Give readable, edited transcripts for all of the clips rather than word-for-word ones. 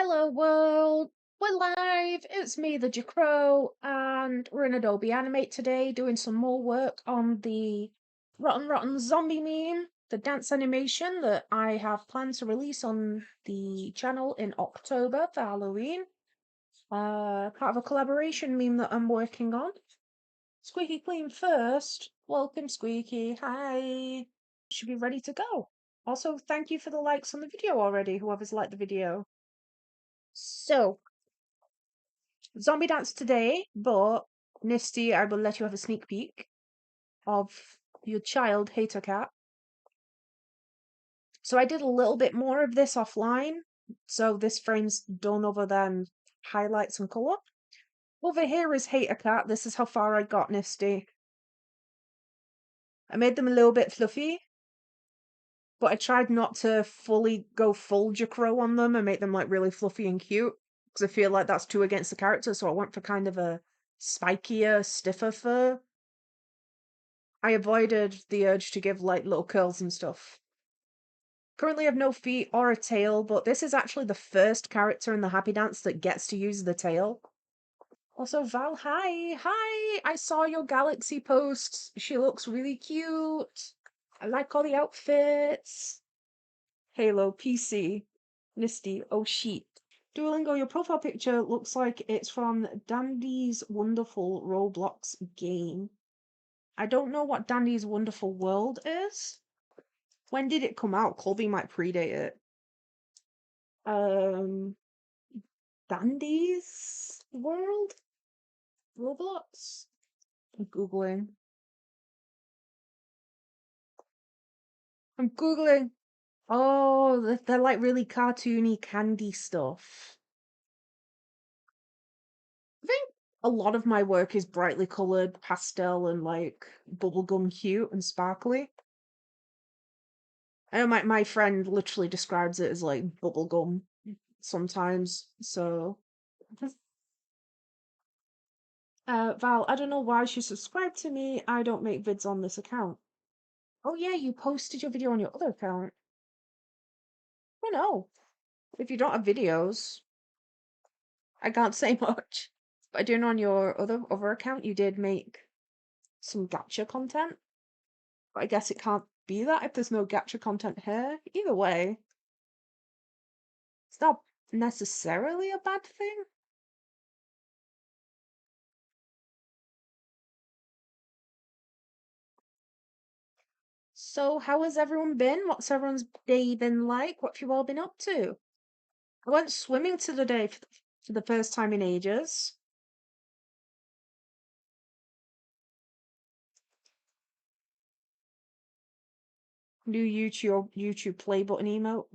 Hello world, we're live, it's me the Jcrow, and we're in Adobe Animate today doing some more work on the Rotten Zombie meme, the dance animation that I have planned to release on the channel in October for Halloween. Part of a collaboration meme that I'm working on. Squeaky Clean first, welcome Squeaky, hi! Should be ready to go. Also, thank you for the likes on the video already, whoever's liked the video. So, zombie dance today, but Nisty, I will let you have a sneak peek of your child hater cat. So I did a little bit more of this offline. So this frame's done other than highlights and colour. Over here is hater cat. This is how far I got, Nisty. I made them a little bit fluffy, but I tried not to fully go full Jcrow on them and make them like really fluffy and cute, because I feel like that's too against the character, so I went for kind of a spikier, stiffer fur. I avoided the urge to give like little curls and stuff. Currently have no feet or a tail, but this is actually the first character in the Happy Dance that gets to use the tail. Also, Val, hi! Hi! I saw your Galaxy post. She looks really cute. I like all the outfits. Halo, PC, Misty, oh sheet. Duolingo, your profile picture looks like it's from Dandy's Wonderful Roblox game. I don't know what Dandy's Wonderful World is. When did it come out? Colby might predate it. Dandy's World? Roblox? I'm Googling. I'm Googling. Oh, they're like really cartoony candy stuff. I think a lot of my work is brightly coloured, pastel, and like bubblegum cute and sparkly. I know my friend literally describes it as like bubblegum sometimes, so Val, I don't know why she subscribed to me. I don't make vids on this account. Oh yeah, you posted your video on your other account. I know. If you don't have videos, I can't say much. But I do know on your other account you did make some gacha content. But I guess it can't be that if there's no gacha content here. Either way, it's not necessarily a bad thing. So, how has everyone been? What's everyone's day been like? What have you all been up to? I went swimming today for the first time in ages. New YouTube play button emote.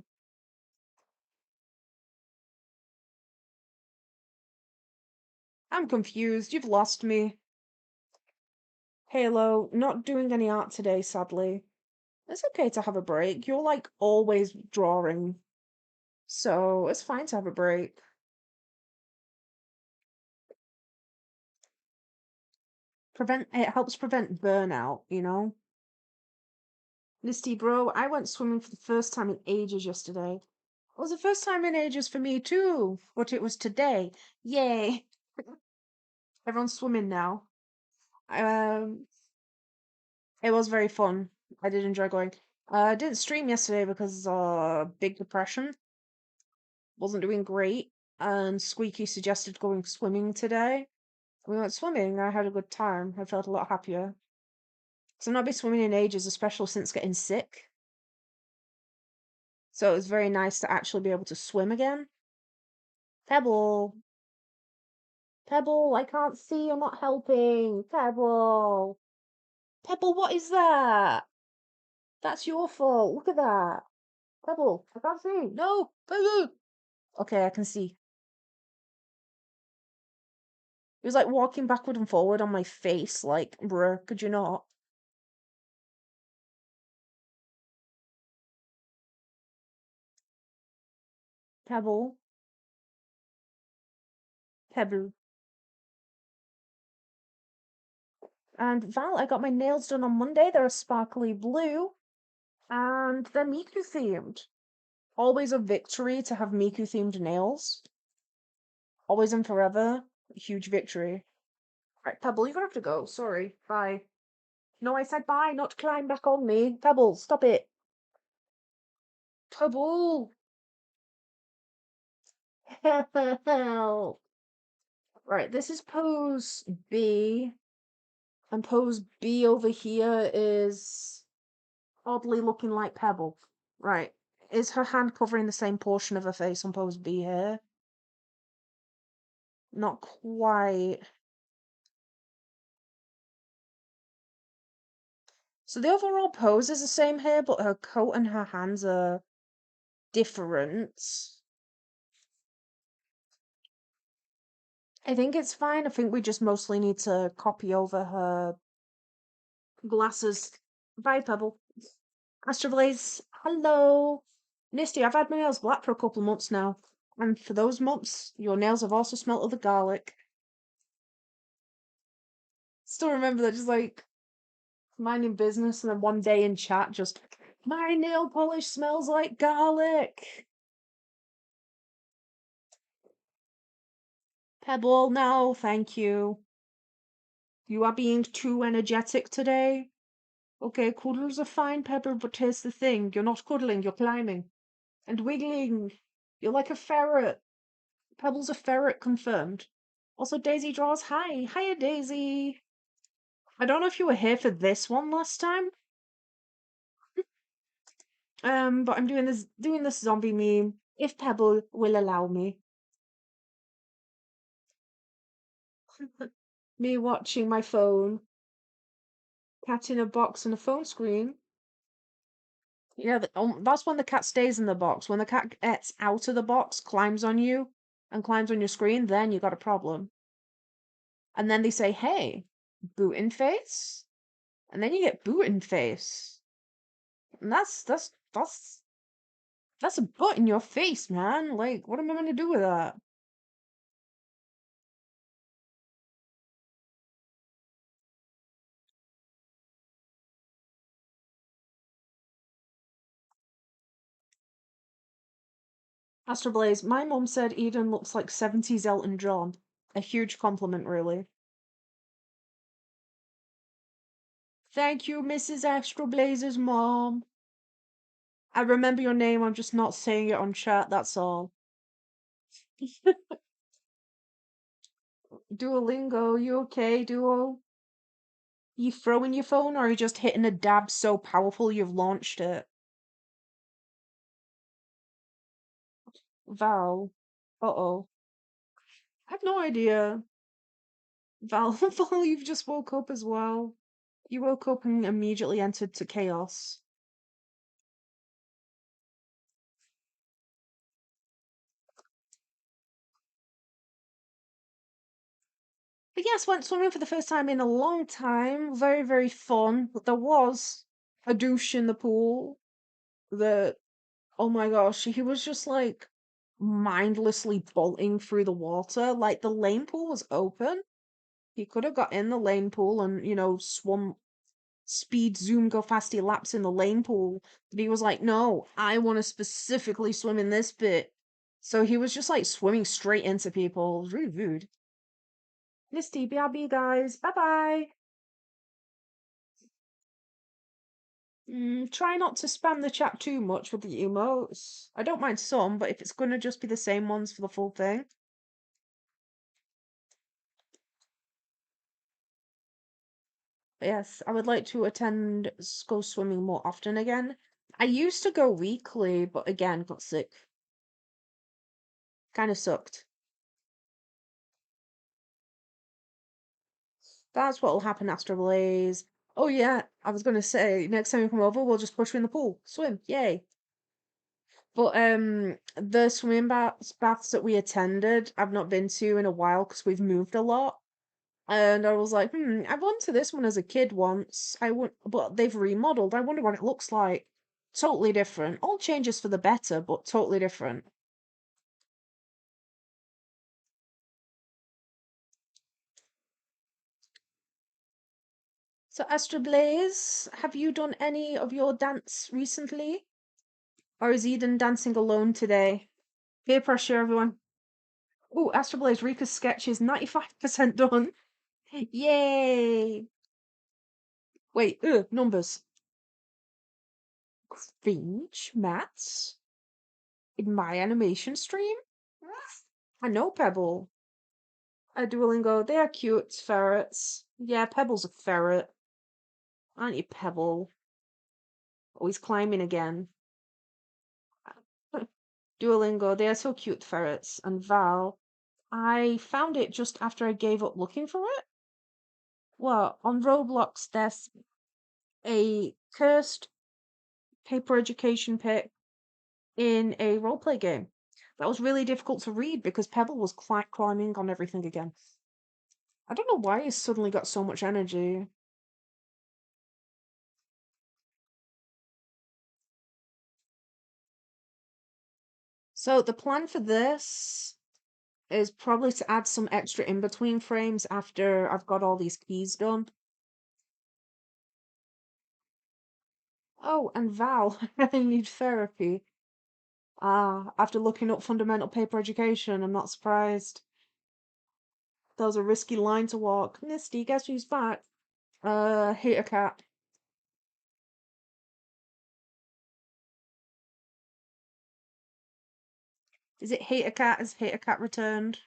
I'm confused. You've lost me. Halo, not doing any art today, sadly. It's okay to have a break. You're like always drawing, so it's fine to have a break. It helps prevent burnout, you know? Misty bro, I went swimming for the first time in ages yesterday. It was the first time in ages for me too, but it was today. Yay! Everyone's swimming now. Um, it was very fun. I did enjoy going. I didn't stream yesterday because big depression. Wasn't doing great, and Squeaky suggested going swimming today. We went swimming. I had a good time. I felt a lot happier. So I've not been swimming in ages, especially since getting sick. So it was very nice to actually be able to swim again. Pebble. Pebble, I can't see. You're not helping. Pebble. Pebble, what is that? That's your fault. Look at that. Pebble, I can't see. No. Pebble. Okay, I can see. It was like walking backward and forward on my face. Like, bruh, could you not? Pebble. Pebble. And Val, I got my nails done on Monday. They're a sparkly blue. And they're Miku themed. Always a victory to have Miku-themed nails. Always and forever. Huge victory. Right, Pebble, you're gonna have to go. Sorry. Bye. No, I said bye, not climb back on me. Pebble, stop it. Pebble! Help! Right, this is pose B. And pose B over here is oddly looking like Pebble. Right. Is her hand covering the same portion of her face on pose B here? Not quite. So the overall pose is the same here, but her coat and her hands are different. I think it's fine. I think we just mostly need to copy over her glasses. Bye, Pebble. Astroblaze, hello. Misty, I've had my nails black for a couple of months now. And for those months, your nails have also smelt of the garlic. Still remember that, just like minding business, and then one day in chat, just, my nail polish smells like garlic. Pebble, no, thank you. You are being too energetic today. Okay, cuddles are fine, Pepper, but here's the thing. You're not cuddling, you're climbing. And wiggling. You're like a ferret. Pebble's a ferret, confirmed. Also, Daisy draws. Hi. Hiya, Daisy. I don't know if you were here for this one last time. But I'm doing this zombie meme, if Pebble will allow me. Me watching my phone. Cat in a box and a phone screen. Yeah, that's when the cat stays in the box. When the cat gets out of the box, climbs on you, and climbs on your screen, then you got a problem. And then they say, hey, boot in face? And then you get boot in face. And that's a butt in your face, man. Like, what am I gonna do with that? Astroblaze, my mom said Eden looks like 70s Elton John. A huge compliment, really. Thank you, Mrs. Astroblaze's mom. I remember your name, I'm just not saying it on chat, that's all. Duolingo, you okay, Duo? You throwing your phone, or are you just hitting a dab so powerful you've launched it? Val. Uh-oh. I have no idea. Val, Val, you've just woke up as well. You woke up and immediately entered to chaos. But yes, went swimming for the first time in a long time. Very, very fun. But there was a douche in the pool that, oh my gosh, he was just like mindlessly bolting through the water. Like the lane pool was open. He could have got in the lane pool and, swum, speed, zoom, go fasty laps in the lane pool. But he was like, no, I want to specifically swim in this bit. So he was just like swimming straight into people. It was really rude. Misty, BRB, guys. Bye bye. Try not to spam the chat too much with the emotes. I don't mind some, but if it's gonna just be the same ones for the full thing. But yes, I would like to go swimming more often again. I used to go weekly, but again, got sick. Kind of sucked. That's what will happen after Blaze. Oh yeah, I was gonna say, next time you come over, we'll just push you in the pool. Swim, yay. But the swimming baths that we attended, I've not been to in a while because we've moved a lot. And I was like, I've went to this one as a kid once. But they've remodeled. I wonder what it looks like. Totally different. All changes for the better, but totally different. So, Astra Blaze, have you done any of your dance recently? RRZ done dancing alone today. Peer pressure, everyone. Oh, Astral Blaze Rika's sketch is 95% done. Yay! Wait, numbers. Cringe Mats? In my animation stream? I know Pebble. Duolingo, they are cute ferrets. Yeah, Pebble's a ferret. Aren't you, Pebble? Oh, he's climbing again. Duolingo, they are so cute ferrets. And Val, I found it just after I gave up looking for it. Well, on Roblox, there's a cursed paper education pic in a roleplay game. That was really difficult to read because Pebble was climbing on everything again. I don't know why he's suddenly got so much energy. So the plan for this is probably to add some extra in-between frames after I've got all these keys done. Oh, and Val, I need therapy. Ah, after looking up fundamental paper education, I'm not surprised. That was a risky line to walk. Misty, guess who's back? Hate a cat. Is it hate a cat? Is hate a cat returned?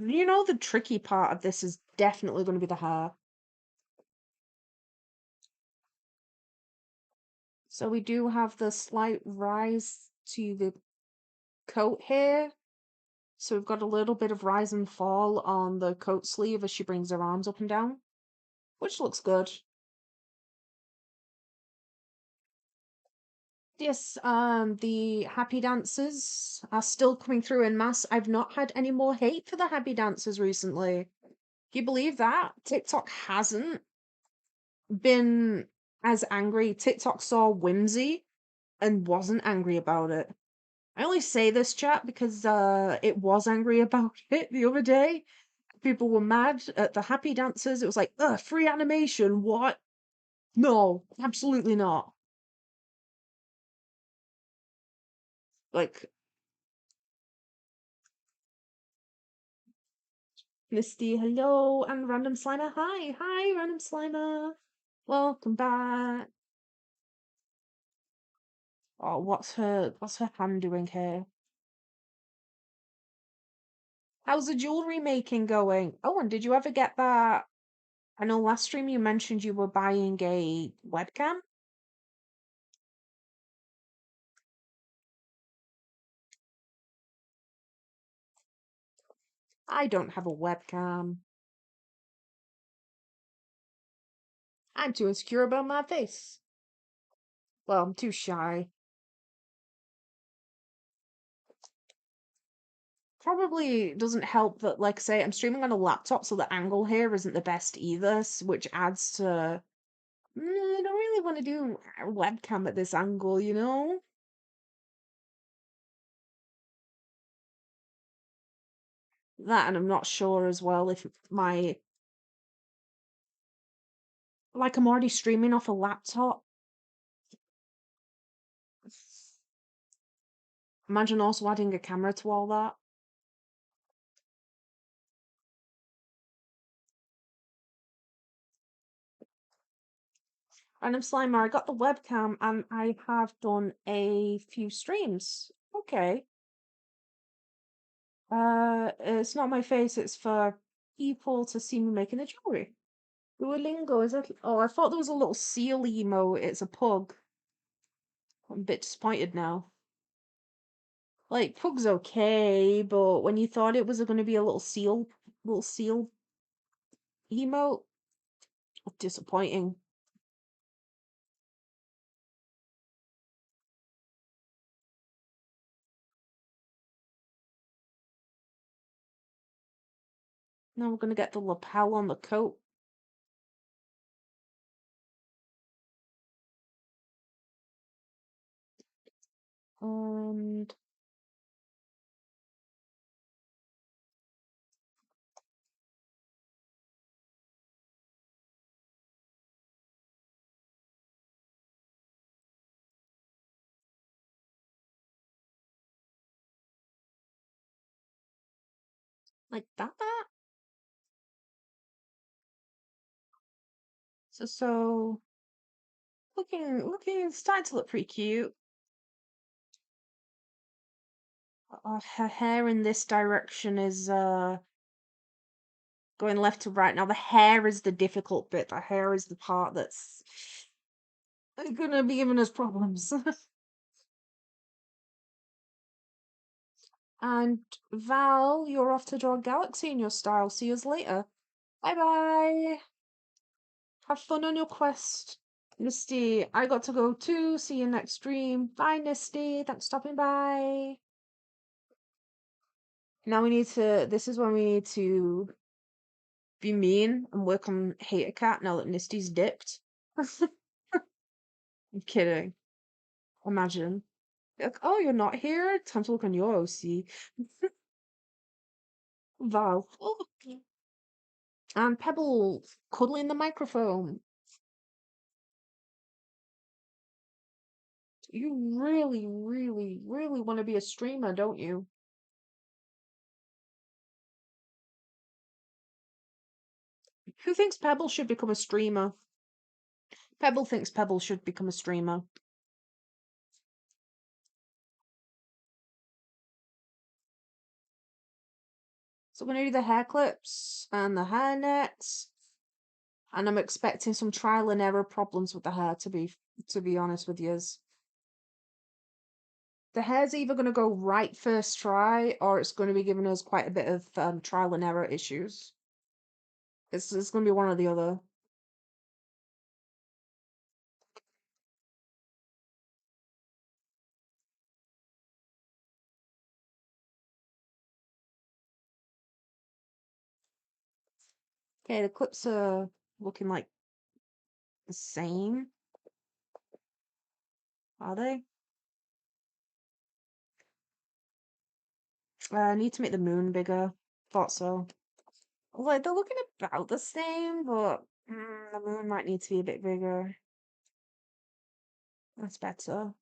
You know the tricky part of this is definitely going to be the hair. So we do have the slight rise to the coat here. So we've got a little bit of rise and fall on the coat sleeve as she brings her arms up and down, which looks good. Yes, the happy dancers are still coming through in mass. I've not had any more hate for the happy dancers recently. Can you believe that? TikTok hasn't been as angry. TikTok saw whimsy and wasn't angry about it. I only say this, chat, because it was angry about it the other day. People were mad at the happy dancers. It was like, ugh, free animation, what? No, absolutely not. Like, Misty, hello, and Random Slimer, hi, hi, Random Slimer. Welcome back. Oh, what's her hand doing here? How's the jewelry making going? Oh, and did you ever get that? I know last stream you mentioned you were buying a webcam. I don't have a webcam. I'm too insecure about my face. Well, I'm too shy. Probably doesn't help that, like I say, I'm streaming on a laptop, so the angle here isn't the best either, which adds to. I don't really want to do a webcam at this angle, you know? That, and I'm not sure as well if my. Like, I'm already streaming off a laptop. Imagine also adding a camera to all that. Random Slimer, I got the webcam and I have done a few streams. Okay. It's not my face, it's for people to see me making the jewelry. Duolingo, is that? Oh, I thought there was a little seal emo. It's a pug. I'm a bit disappointed now. Like, pug's okay, but when you thought it was going to be a little seal emote, disappointing. Now we're gonna get the lapel on the coat. And Like that. So looking, starting to look pretty cute. Her hair in this direction is going left to right. Now the hair is the difficult bit. The hair is the part that's gonna be giving us problems. And Val, you're off to draw a galaxy in your style. See you later. Bye bye. Have fun on your quest. Misty, I got to go too. See you next stream. Bye, Misty. Thanks for stopping by. Now we need to, this is when we need to be mean and work on Hate a Cat now that Misty's dipped. I'm kidding. Imagine. Like, oh, you're not here? Time to look on your OC. Val. Oh. And Pebble cuddling the microphone. You really, really, really want to be a streamer, don't you? Who thinks Pebble should become a streamer? Pebble thinks Pebble should become a streamer. So we're gonna do the hair clips and the hair nets. And I'm expecting some trial and error problems with the hair, to be honest with yous. The hair's either going to go right first try, or it's going to be giving us quite a bit of trial and error issues. It's going to be one or the other. Okay, the clips are looking like the same. Are they? I need to make the moon bigger. Thought so. Like, they're looking about the same, but the moon might need to be a bit bigger. That's better.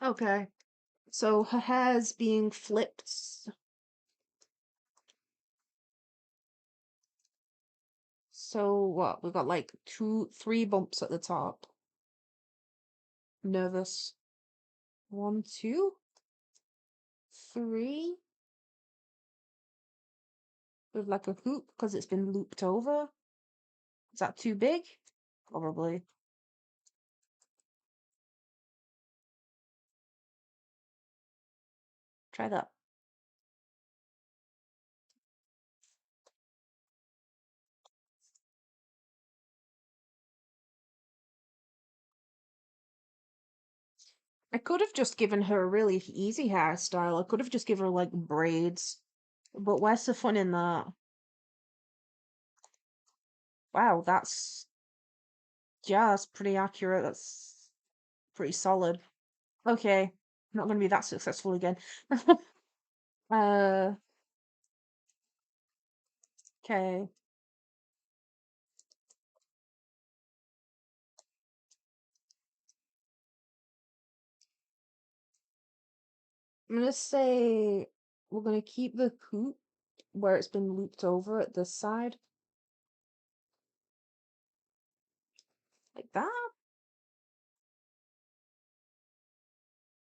Okay. So her hair's being flipped. So what? We've got like 3 bumps at the top. Nervous. 1, 2, 3. With like a hoop because it's been looped over. Is that too big? Probably. Try that. I could have just given her a really easy hairstyle. I could have just given her like braids. But where's the fun in that? Wow, that's pretty accurate. That's pretty solid. Okay, not gonna be that successful again. uh, okay. I'm gonna say we're gonna keep the hoop where it's been looped over at this side. Like that.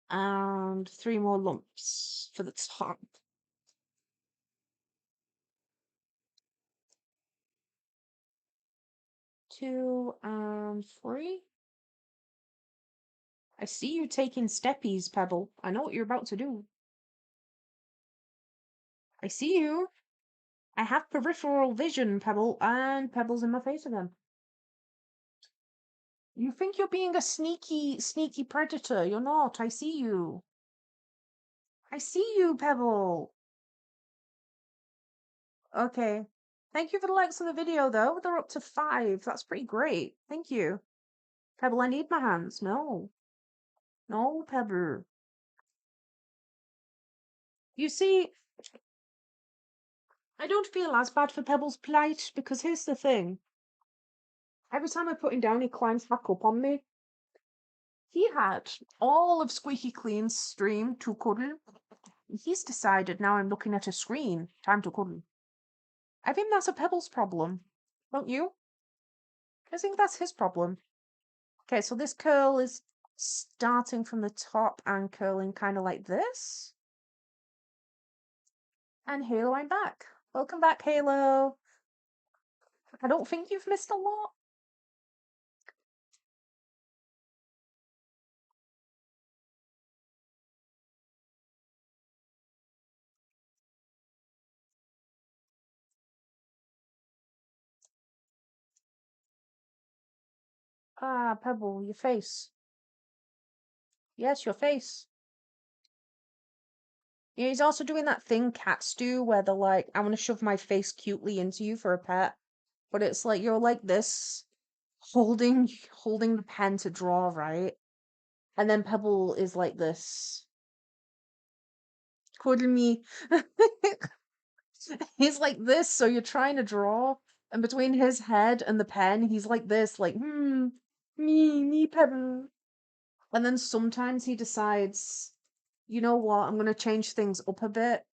And 3 more lumps for the top. 2 and 3. I see you taking steppies, Pebble. I know what you're about to do. I see you. I have peripheral vision, Pebble, and Pebble's in my face again. You think you're being a sneaky, sneaky predator. You're not. I see you. I see you, Pebble. Okay. Thank you for the likes on the video, though. They're up to 5. That's pretty great. Thank you. Pebble, I need my hands. No. No, Pebble. You see, I don't feel as bad for Pebble's plight, because here's the thing. Every time I put him down, he climbs back up on me. He had all of Squeaky Clean's stream to cuddle. He's decided now I'm looking at a screen. Time to cuddle. I think that's a Pebble's problem. Don't you? I think that's his problem. Okay, so this curl is starting from the top and curling kind of like this. And Halo, I'm back. Welcome back, Halo. I don't think you've missed a lot. Ah, Pebble, your face. Yes, your face. Yeah, he's also doing that thing cats do where they're like, I want to shove my face cutely into you for a pet. But it's like you're like this, holding the pen to draw, right? And then Pebble is like this. Cuddle me. He's like this, so you're trying to draw, and between his head and the pen, he's like this, like, me, Pebble. And then sometimes he decides, you know what, I'm gonna change things up a bit,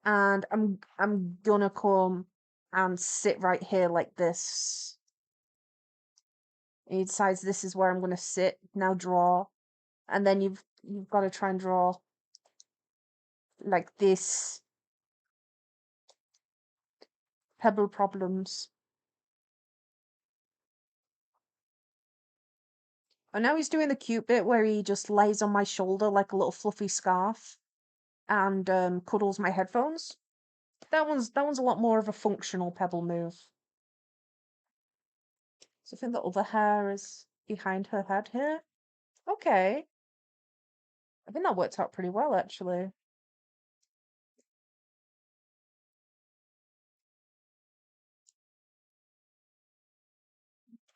and I'm gonna come and sit right here like this. And he decides this is where I'm gonna sit, now draw. And then you've got to try and draw like this. Pebble problems. And now he's doing the cute bit where he just lays on my shoulder like a little fluffy scarf and cuddles my headphones. That one's a lot more of a functional Pebble move. So I think the other hair is behind her head here. Okay. I think that worked out pretty well actually.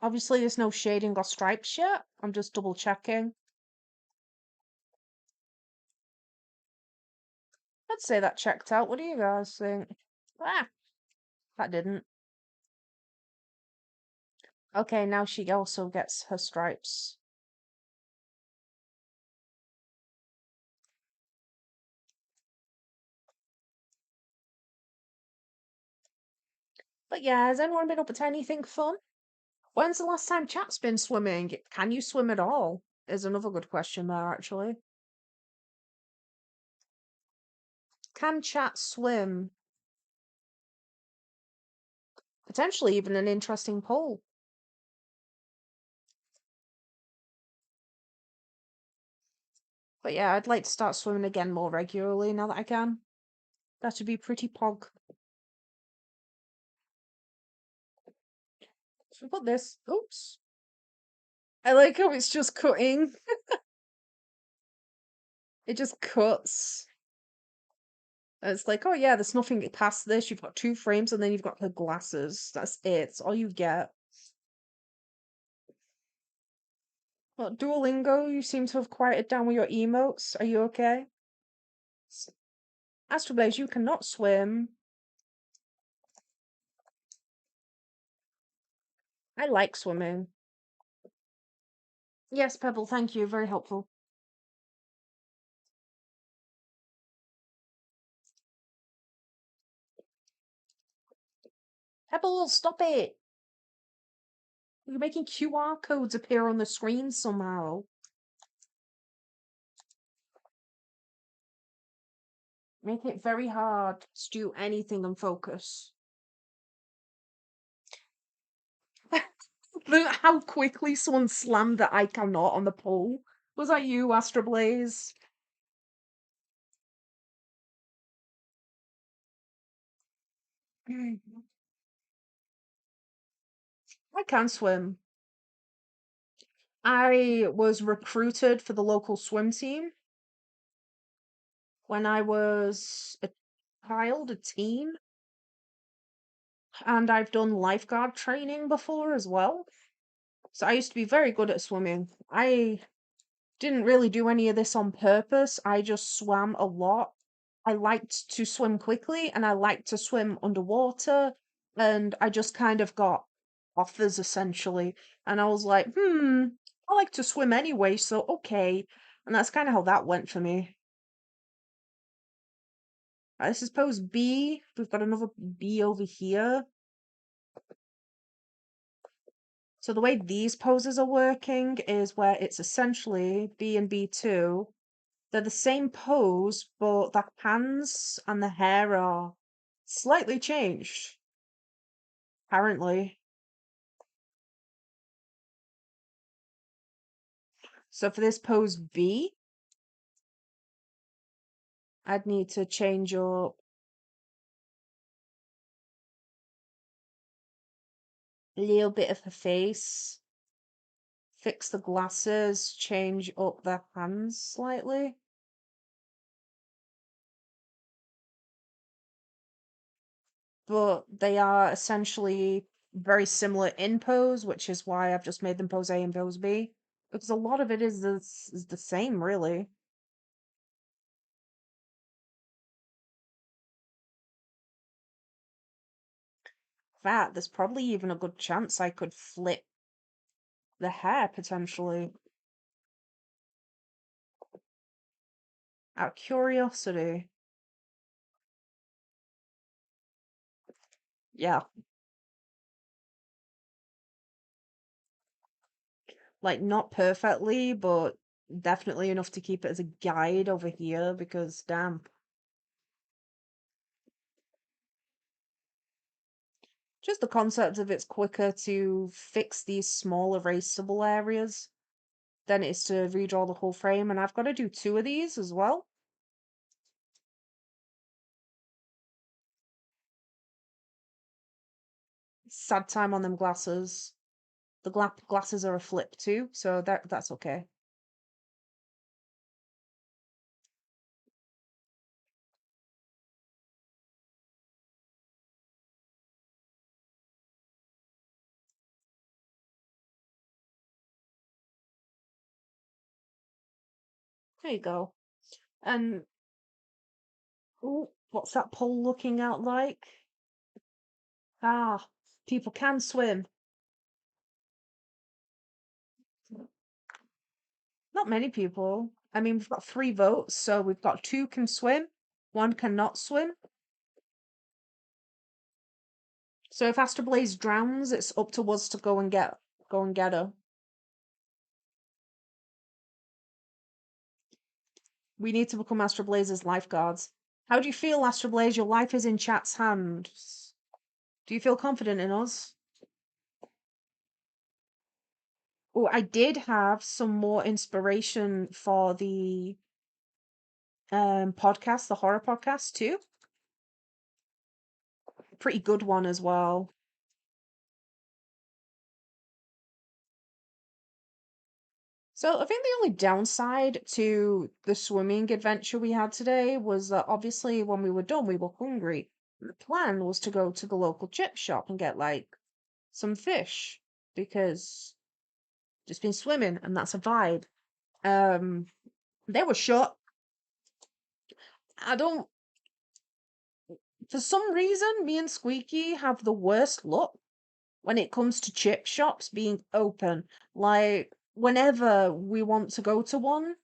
Obviously there's no shading or stripes yet. I'm just double checking. I'd say that checked out. What do you guys think? Ah, that didn't. Okay, now she also gets her stripes. But yeah, has anyone been up to anything fun? When's the last time chat's been swimming? Can you swim at all? Is another good question there, actually. Can chat swim? Potentially even an interesting poll. But yeah, I'd like to start swimming again more regularly now that I can. That would be pretty pog. So put this. Oops. I like how it's just cutting. It just cuts. And it's like, oh yeah, there's nothing past this. You've got 2 frames and then you've got her glasses. That's it. It's all you get. Well, Duolingo, you seem to have quieted down with your emotes. Are you okay? Astroblaze, you cannot swim. I like swimming. Yes, Pebble, thank you. Very helpful. Pebble, stop it! You're making QR codes appear on the screen somehow. Make it very hard to do anything and focus. Look at how quickly someone slammed the I cannot on the poll. Was that you, Astroblaze? I can swim. I was recruited for the local swim team when I was a child, a teen, and I've done lifeguard training before as well. So I used to be very good at swimming. I didn't really do any of this on purpose. I just swam a lot. I liked to swim quickly and I liked to swim underwater. And I just kind of got offers essentially. And I was like, I like to swim anyway, so okay. And that's kind of how that went for me. I suppose B, we've got another B over here. So the way these poses are working is where it's essentially B and B2. They're the same pose, but the hands and the hair are slightly changed, apparently. So for this pose B, I'd need to change up a little bit of her face, fix the glasses, change up the hands slightly. But they are essentially very similar in pose, which is why I've just made them pose A and pose B. Because a lot of it is the same, really. In fact, there's probably even a good chance I could flip the hair, potentially. Out of curiosity. Yeah. Like, not perfectly, but definitely enough to keep it as a guide over here, because damn. Just the concept of it's quicker to fix these small erasable areas than it is to redraw the whole frame, and I've got to do 2 of these as well. Sad time on them glasses. The glasses are a flip too, so that's okay. There you go. And ooh, what's that pole looking out like? Ah, people can swim. Not many people. I mean, we've got 3 votes, so we've got 2 can swim, 1 cannot swim. So if Astro Blaze drowns, it's up to us to go and get her. We need to become Astro Blaze's lifeguards. How do you feel, Astro Blaze? Your life is in chat's hands. Do you feel confident in us? Oh, I did have some more inspiration for the podcast, the horror podcast too. Pretty good one as well. So I think the only downside to the swimming adventure we had today was that obviously when we were done, we were hungry. The plan was to go to the local chip shop and get like some fish because just been swimming and that's a vibe. Um, they were shut. I don't. For some reason, me and Squeaky have the worst luck when it comes to chip shops being open. Like, whenever we want to go to one,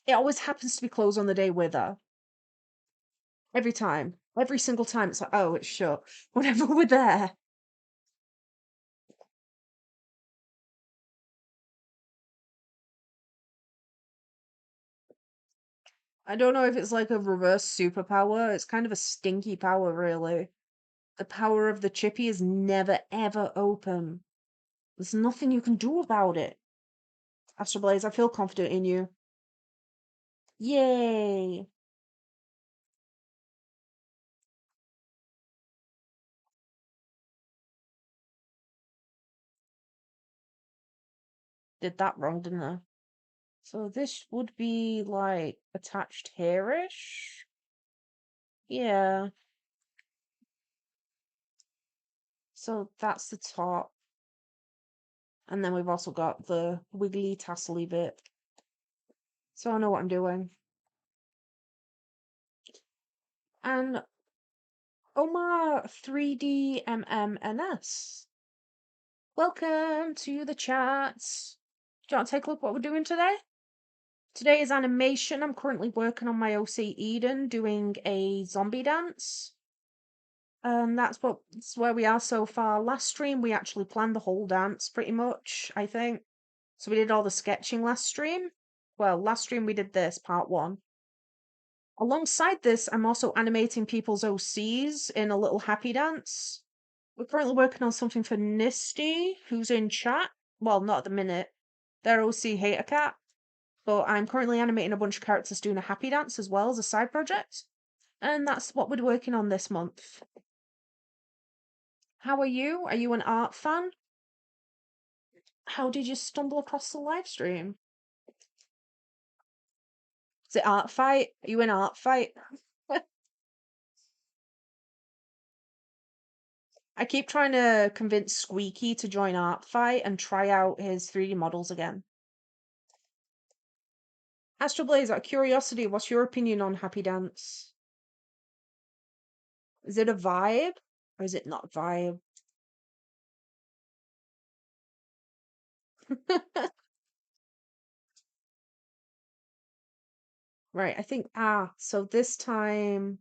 it always happens to be closed on the day we're there. Every time. Every single time it's like, oh, it's shut. Whenever we're there. I don't know if it's like a reverse superpower. It's kind of a stinky power, really. The power of the chippy is never ever open. There's nothing you can do about it. Astro Blaze, I feel confident in you. Yay! Did that wrong, didn't I? So this would be like attached here-ish. Yeah. So that's the top. And then we've also got the wiggly tassely bit. So I know what I'm doing. And Omar 3D MMNS. Welcome to the chat. Do you want to take a look what we're doing today? Today is animation. I'm currently working on my OC Eden, doing a zombie dance. That's where we are so far. Last stream, we actually planned the whole dance pretty much, I think. So we did all the sketching last stream. Well, last stream we did this, part 1. Alongside this, I'm also animating people's OCs in a little happy dance. We're currently working on something for Nisty, who's in chat. Well, not at the minute. They're OC Hater Cat. But I'm currently animating a bunch of characters doing a happy dance as well as a side project. And that's what we're working on this month. How are you? Are you an art fan? How did you stumble across the live stream? Is it Art Fight? Are you in Art Fight? I keep trying to convince Squeaky to join Art Fight and try out his 3D models again. Astro Blaze, out of curiosity, what's your opinion on Happy Dance? Is it a vibe? Or is it not a vibe? Right, I think, so this time...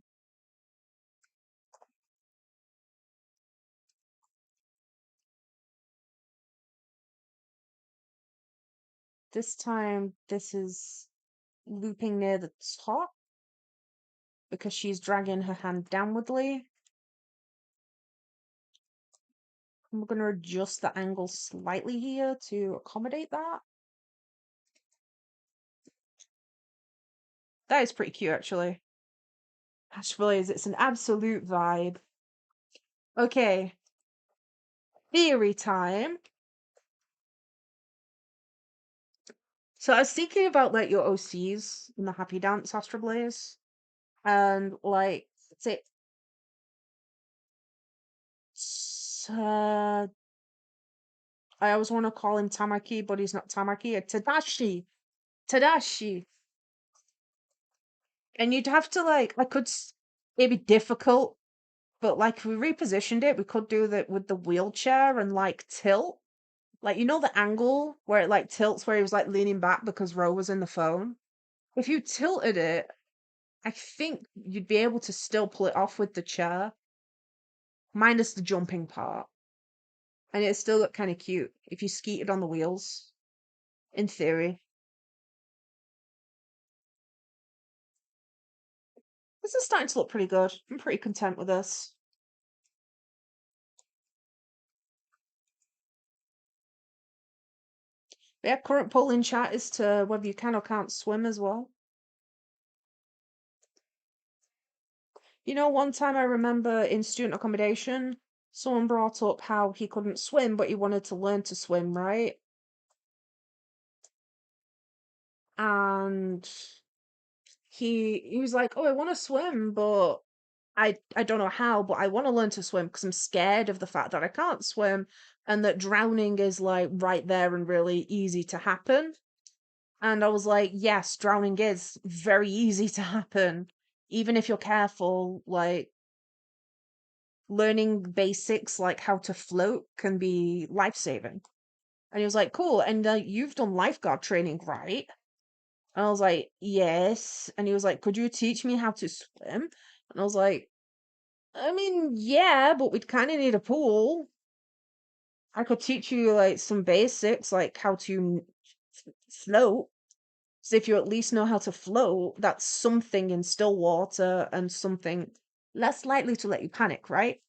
This time, this is looping near the top because she's dragging her hand downwardly. And we're going to adjust the angle slightly here to accommodate that. That is pretty cute, actually. Actually, it's an absolute vibe. Okay. Theory time. So I was thinking about like your OCs in the Happy Dance Astro Blaze. And like, say, I always want to call him Tamaki, but he's not Tamaki. Tadashi. Tadashi. And you'd have to like, it'd be difficult, but like if we repositioned it, we could do that with the wheelchair and like tilt. Like, you know the angle where it like tilts where he was like leaning back because Ro was in the phone? If you tilted it, I think you'd be able to still pull it off with the chair, minus the jumping part. And it still look kind of cute if you skeeted on the wheels, in theory. This is starting to look pretty good. I'm pretty content with this. But yeah, current poll in chat is to whether you can or can't swim as well. You know, one time I remember in student accommodation, someone brought up how he couldn't swim, but he wanted to learn to swim, right? And he was like, "Oh, I want to swim, but I don't know how, but I want to learn to swim because I'm scared of the fact that I can't swim and that drowning is like right there and really easy to happen." And I was like, "Yes, drowning is very easy to happen, even if you're careful. Like learning basics like how to float can be life-saving." And he was like, "Cool, and you've done lifeguard training, right?" And I was like, "Yes." And he was like, "Could you teach me how to swim?" And I was like, "I mean, yeah, but we'd kind of need a pool. I could teach you like some basics, like how to float. So if you at least know how to float, that's something in still water and something less likely to let you panic, right?"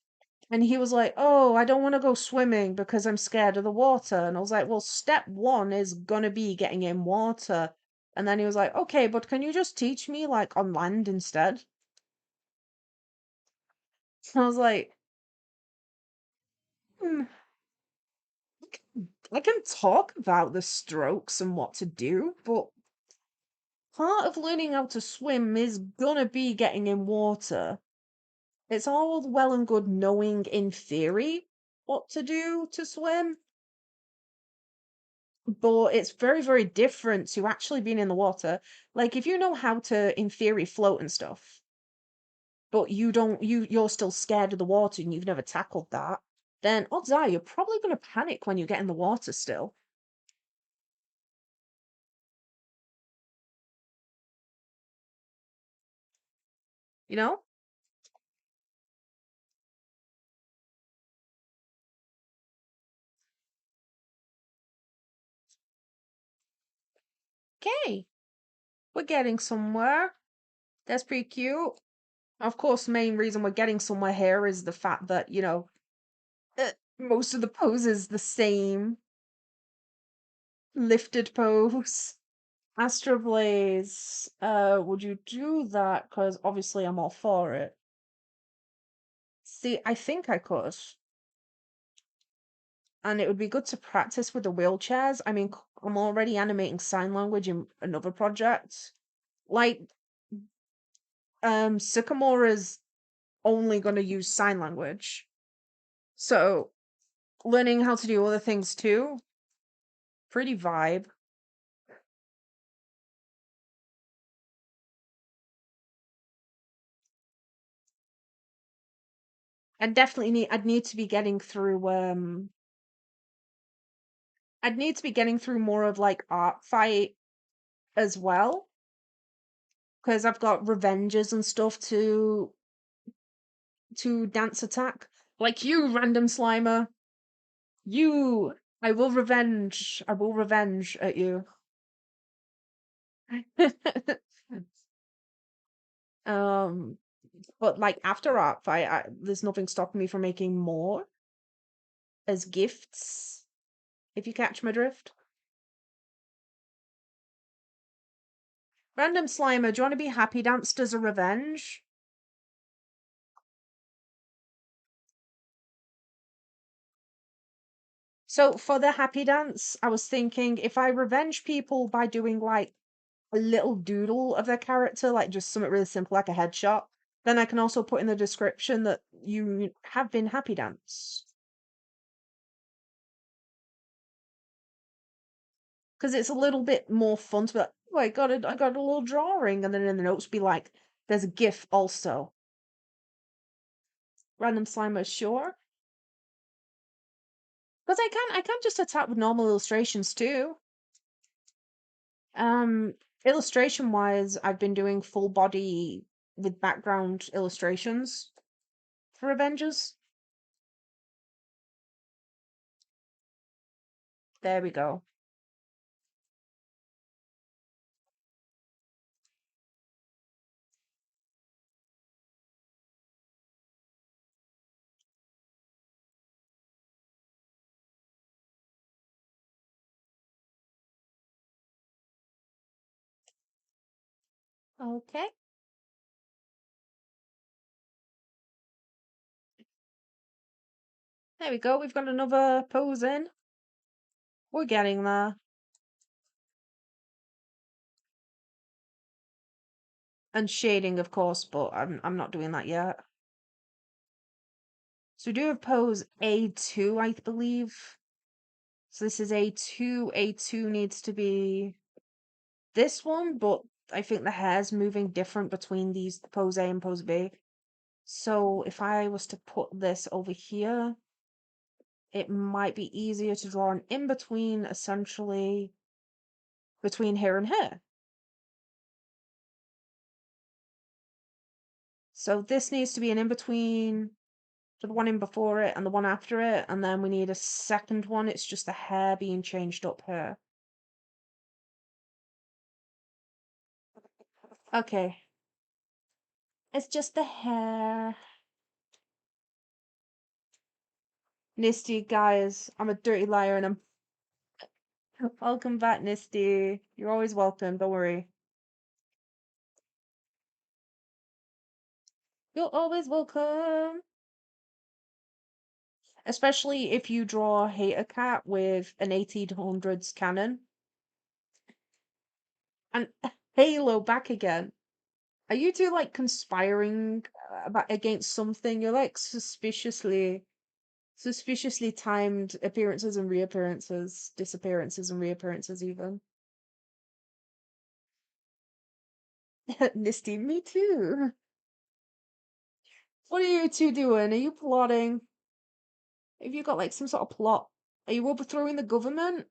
And he was like, "Oh, I don't want to go swimming because I'm scared of the water." And I was like, "Well, step one is gonna be getting in water." And then he was like, "Okay, but can you just teach me like on land instead?" I was like, "Hmm, I can talk about the strokes and what to do, but part of learning how to swim is gonna be getting in water. It's all well and good knowing in theory what to do to swim, but it's very, very different to actually being in the water. Like if you know how to, in theory, float and stuff, but you're still scared of the water and you've never tackled that, then odds are you're probably gonna panic when you get in the water still. you know? Okay, we're getting somewhere. That's pretty cute. Of course, the main reason we're getting somewhere here is the fact that, most of the pose is the same lifted pose. Astroblaze, would you do that? Because obviously I'm all for it. See, I think I could. And it would be good to practice with the wheelchairs. I mean, I'm already animating sign language in another project. Like, Sycamore is only going to use sign language. So, learning how to do other things too, pretty vibe. I'd need to be getting through I'd need to be getting through more of like art fight as well, because I've got revenges and stuff to dance attack. Like you, random Slimer. You, I will revenge at you. um, but like after art fight, there's nothing stopping me from making more as gifts, if you catch my drift. Random Slimer, do you want to be happy danced as a revenge? So for the happy dance, I was thinking if I revenge people by doing like a little doodle of their character, like just something really simple, like a headshot, then I can also put in the description that you have been happy dance. Because it's a little bit more fun to be like, oh, I got a little drawing, and then in the notes be like, there's a GIF also. Random Slimer, sure. Because I can just attack with normal illustrations too. Um, illustration wise, I've been doing full body with background illustrations for Avengers. There we go. Okay. There we go. We've got another pose in. We're getting there. And shading, of course, but I'm not doing that yet. So we do have pose A2, I believe. So this is A2. A2 needs to be this one, but I think the hair's moving different between these pose A and pose B. So if I was to put this over here, it might be easier to draw an in-between, essentially, between here and here. So this needs to be an in-between to the one in before it and the one after it, and then we need a second one. It's just the hair being changed up here. Okay. It's just the hair. Nisty, guys, I'm a dirty liar and I'm welcome back, Nisty. You're always welcome, don't worry. You're always welcome. Especially if you draw a hater cat with an 1800s cannon. And Halo back again. Are you two like conspiring about against something? You're like suspiciously timed appearances and reappearances, disappearances and reappearances even. Nisty, me too. What are you two doing? Are you plotting? Have you got like some sort of plot? Are you overthrowing the government?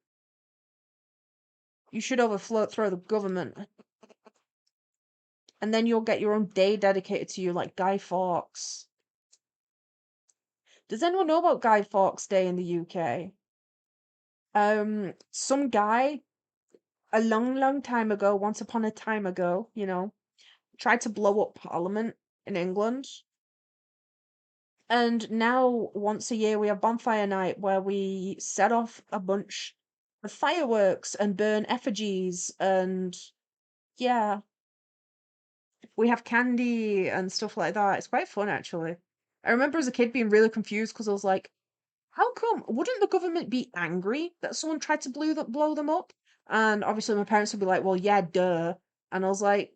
You should overthrow the government. And then you'll get your own day dedicated to you, like Guy Fawkes. Does anyone know about Guy Fawkes Day in the UK? Some guy a long, long time ago, once upon a time ago, tried to blow up Parliament in England. And now, once a year, we have bonfire night where we set off a bunch of fireworks and burn effigies. And yeah, we have candy and stuff like that. It's quite fun, actually. I remember as a kid being really confused because I was like, how come? Wouldn't the government be angry that someone tried to blow them up? And obviously, my parents would be like, well, yeah, duh. And I was like,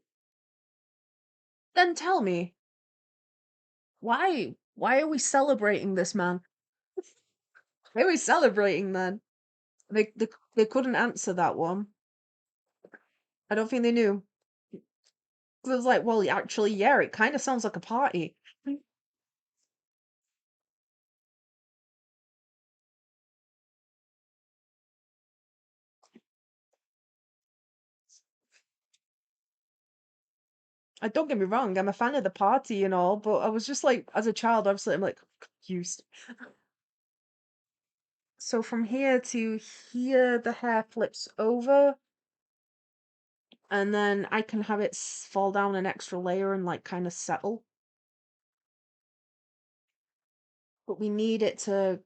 then tell me, why? Why are we celebrating this, man? Why are we celebrating then? They couldn't answer that one. I don't think they knew. 'Cause it was like, well, actually, yeah, it kind of sounds like a party. Don't get me wrong, I'm a fan of the party and all, but I was just like, as a child, obviously, I'm like confused. So from here to here, the hair flips over, and then I can have it fall down an extra layer and like kind of settle. But we need it to,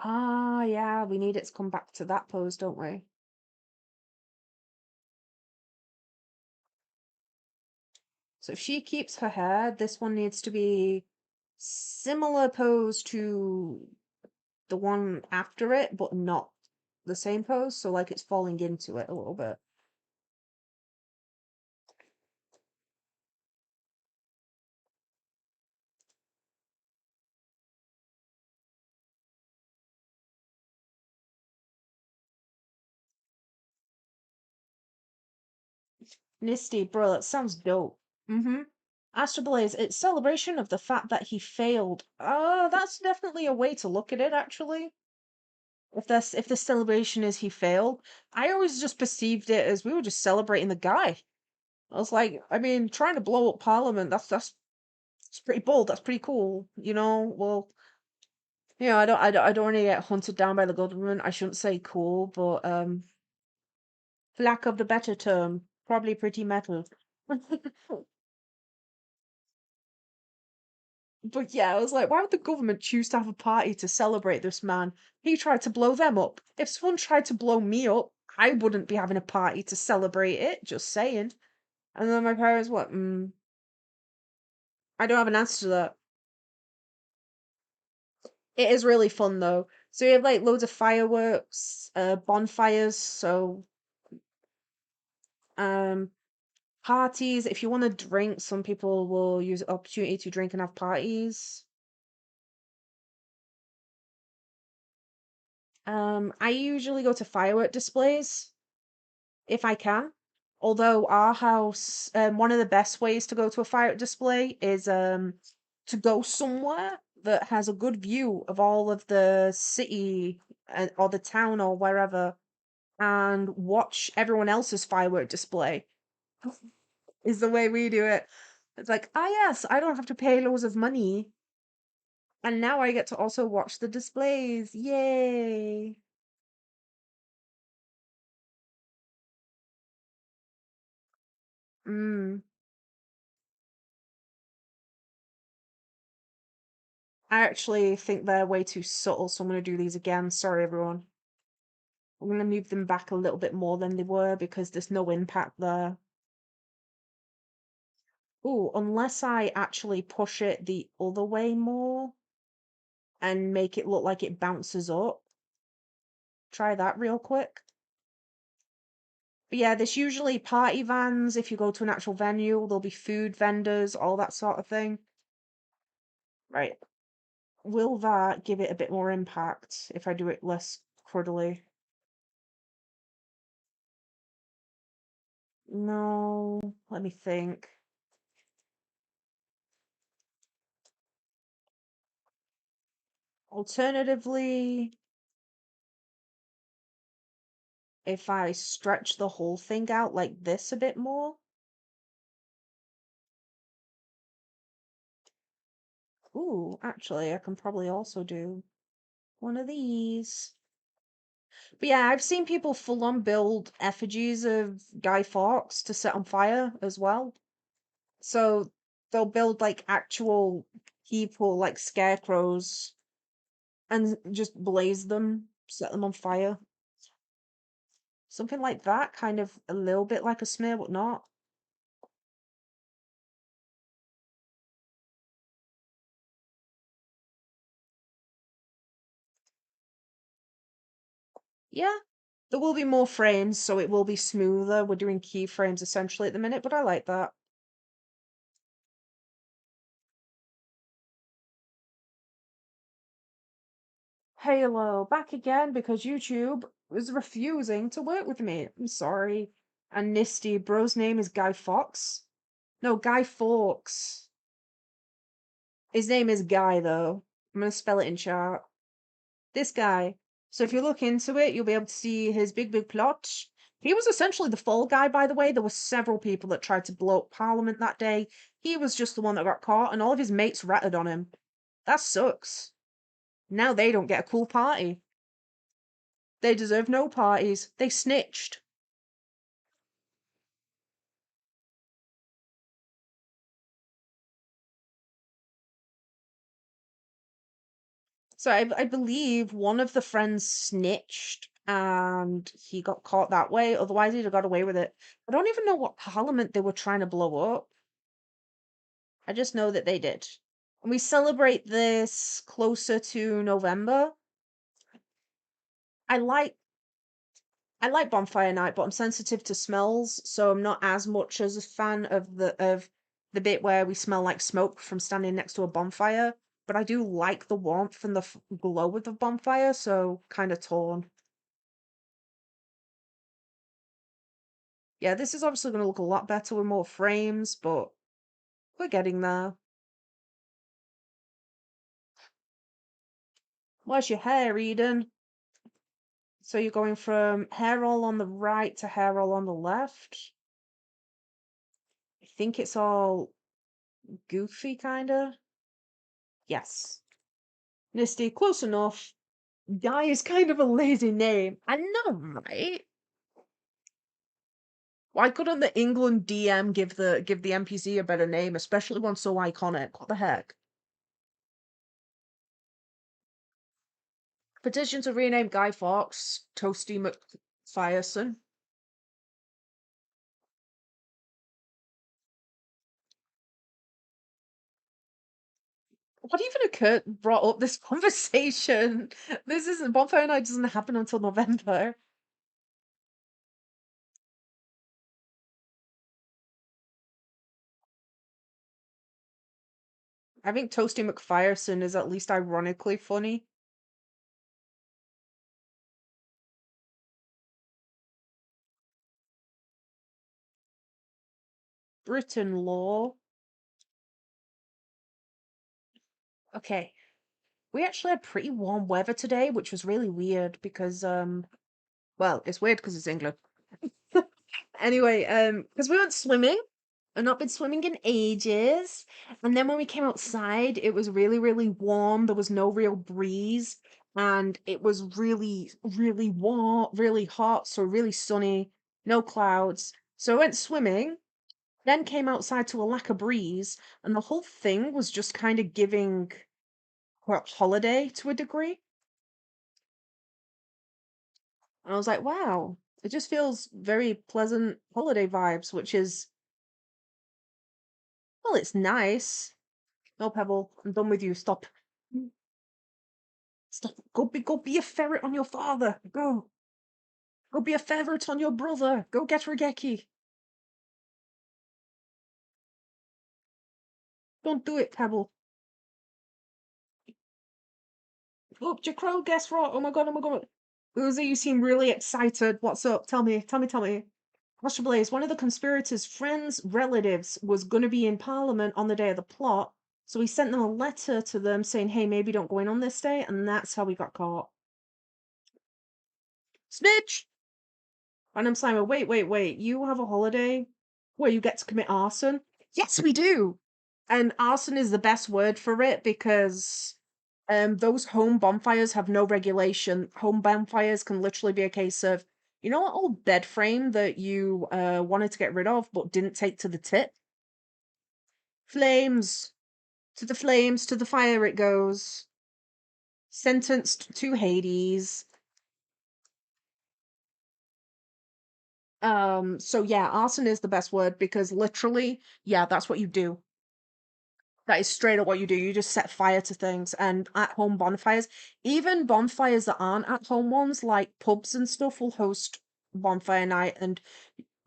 yeah, we need it to come back to that pose, don't we? So if she keeps her hair, this one needs to be similar pose to the one after it, but not the same pose. So like it's falling into it a little bit. Nisty, bro, that sounds dope. Mm-hmm. Astro Blaze, it's celebration of the fact that he failed. That's definitely a way to look at it, actually. If the celebration is he failed, I always just perceived it as we were just celebrating the guy. I was like, I mean, trying to blow up Parliament, that's pretty bold. That's pretty cool. Well, I don't want to get hunted down by the government. I shouldn't say cool, but for lack of the better term, probably pretty metal. But yeah, I was like, why would the government choose to have a party to celebrate this man? He tried to blow them up. If someone tried to blow me up, I wouldn't be having a party to celebrate it. Just saying. And then my parents went, I don't have an answer to that. It is really fun though. So you have like loads of fireworks, bonfires. So um parties. If you want to drink, some people will use the opportunity to drink and have parties. I usually go to firework displays if I can. Although our house, one of the best ways to go to a firework display is to go somewhere that has a good view of all of the city or the town or wherever and watch everyone else's firework display is the way we do it. It's like, ah, yes, I don't have to pay loads of money. And now I get to also watch the displays. Yay. Mm. I actually think they're way too subtle, so I'm going to do these again. Sorry, everyone. I'm going to move them back a little bit more than they were because there's no impact there. Ooh, unless I actually push it the other way more and make it look like it bounces up. Try that real quick. But yeah, there's usually party vans. If you go to an actual venue, there'll be food vendors, all that sort of thing. Right. Will that give it a bit more impact if I do it less crudely? No, let me think. Alternatively, if I stretch the whole thing out like this a bit more, Ooh, actually, I can probably also do one of these. But yeah, I've seen people full on build effigies of Guy Fawkes to set on fire as well. So they'll build like actual people, like scarecrows, and just blaze them, set them on fire. Something like that, kind of a little bit like a smear, but not. Yeah, there will be more frames, so it will be smoother. We're doing keyframes essentially at the minute, but I like that. Halo, back again because YouTube is refusing to work with me. I'm sorry. And Nisty, bro's name is Guy Fox. No, Guy Fawkes. His name is Guy, though. I'm gonna spell it in chat. This guy. So if you look into it, you'll be able to see his big plot. He was essentially the fall guy, by the way. There were several people that tried to blow up Parliament that day. He was just the one that got caught, and all of his mates ratted on him. That sucks. Now they don't get a cool party. They deserve no parties. They snitched. So I believe one of the friends snitched and he got caught that way. Otherwise, he'd have got away with it. I don't even know what parliament they were trying to blow up. I just know that they did. And we celebrate this closer to November. I like I like bonfire night, but I'm sensitive to smells, so I'm not as much as a fan of the bit where we smell like smoke from standing next to a bonfire. But I do like the warmth and the glow of the bonfire, so kind of torn. Yeah, this is obviously going to look a lot better with more frames, but we're getting there. Where's your hair, Eden? So you're going from hair roll on the right to hair roll on the left. I think it's all goofy, kinda. Yes. Nisty, close enough. Guy is kind of a lazy name. I know, right? Why couldn't the England DM give the NPC a better name, especially one so iconic? What the heck? Petition to rename Guy Fawkes Toasty McFierson. What even occurred brought up this conversation? This isn't bonfire night doesn't happen until November. I think Toasty McFierson is at least ironically funny. Britain law. Okay. We actually had pretty warm weather today, which was really weird because well, it's weird because it's England. Anyway, because we went swimming. I've not been swimming in ages. And then when we came outside, it was really warm. There was no real breeze. And it was really warm, really hot, so really sunny, no clouds. So I went swimming, then came outside to a lack of breeze, and the whole thing was just kind of giving, well, holiday to a degree. And I was like, wow, it just feels very pleasant holiday vibes, which is, well, it's nice. No, Pebble, I'm done with you. Stop. Stop. Go be a ferret on your father. Go. Go be a ferret on your brother. Go get Regeki. Don't do it, Pebble. Oh, Jcrow, guess what? Oh my god, oh my god. Uzi, you seem really excited. What's up? Tell me. Master Blaze, one of the conspirators' friends' relatives was going to be in Parliament on the day of the plot, so he sent them a letter to them saying, hey, maybe don't go in on this day, and that's how we got caught. Snitch! And I'm Simon, wait, you have a holiday where you get to commit arson? Yes, we do! And arson is the best word for it because those home bonfires have no regulation. Home bonfires can literally be a case of, you know, that old bed frame that you wanted to get rid of but didn't take to the tip? Flames! To the flames, to the fire it goes. Sentenced to Hades. So yeah, arson is the best word because literally, yeah, that's what you do. That is straight up what you do. You just set fire to things and at home bonfires, even bonfires that aren't at home ones, like pubs and stuff, will host bonfire night and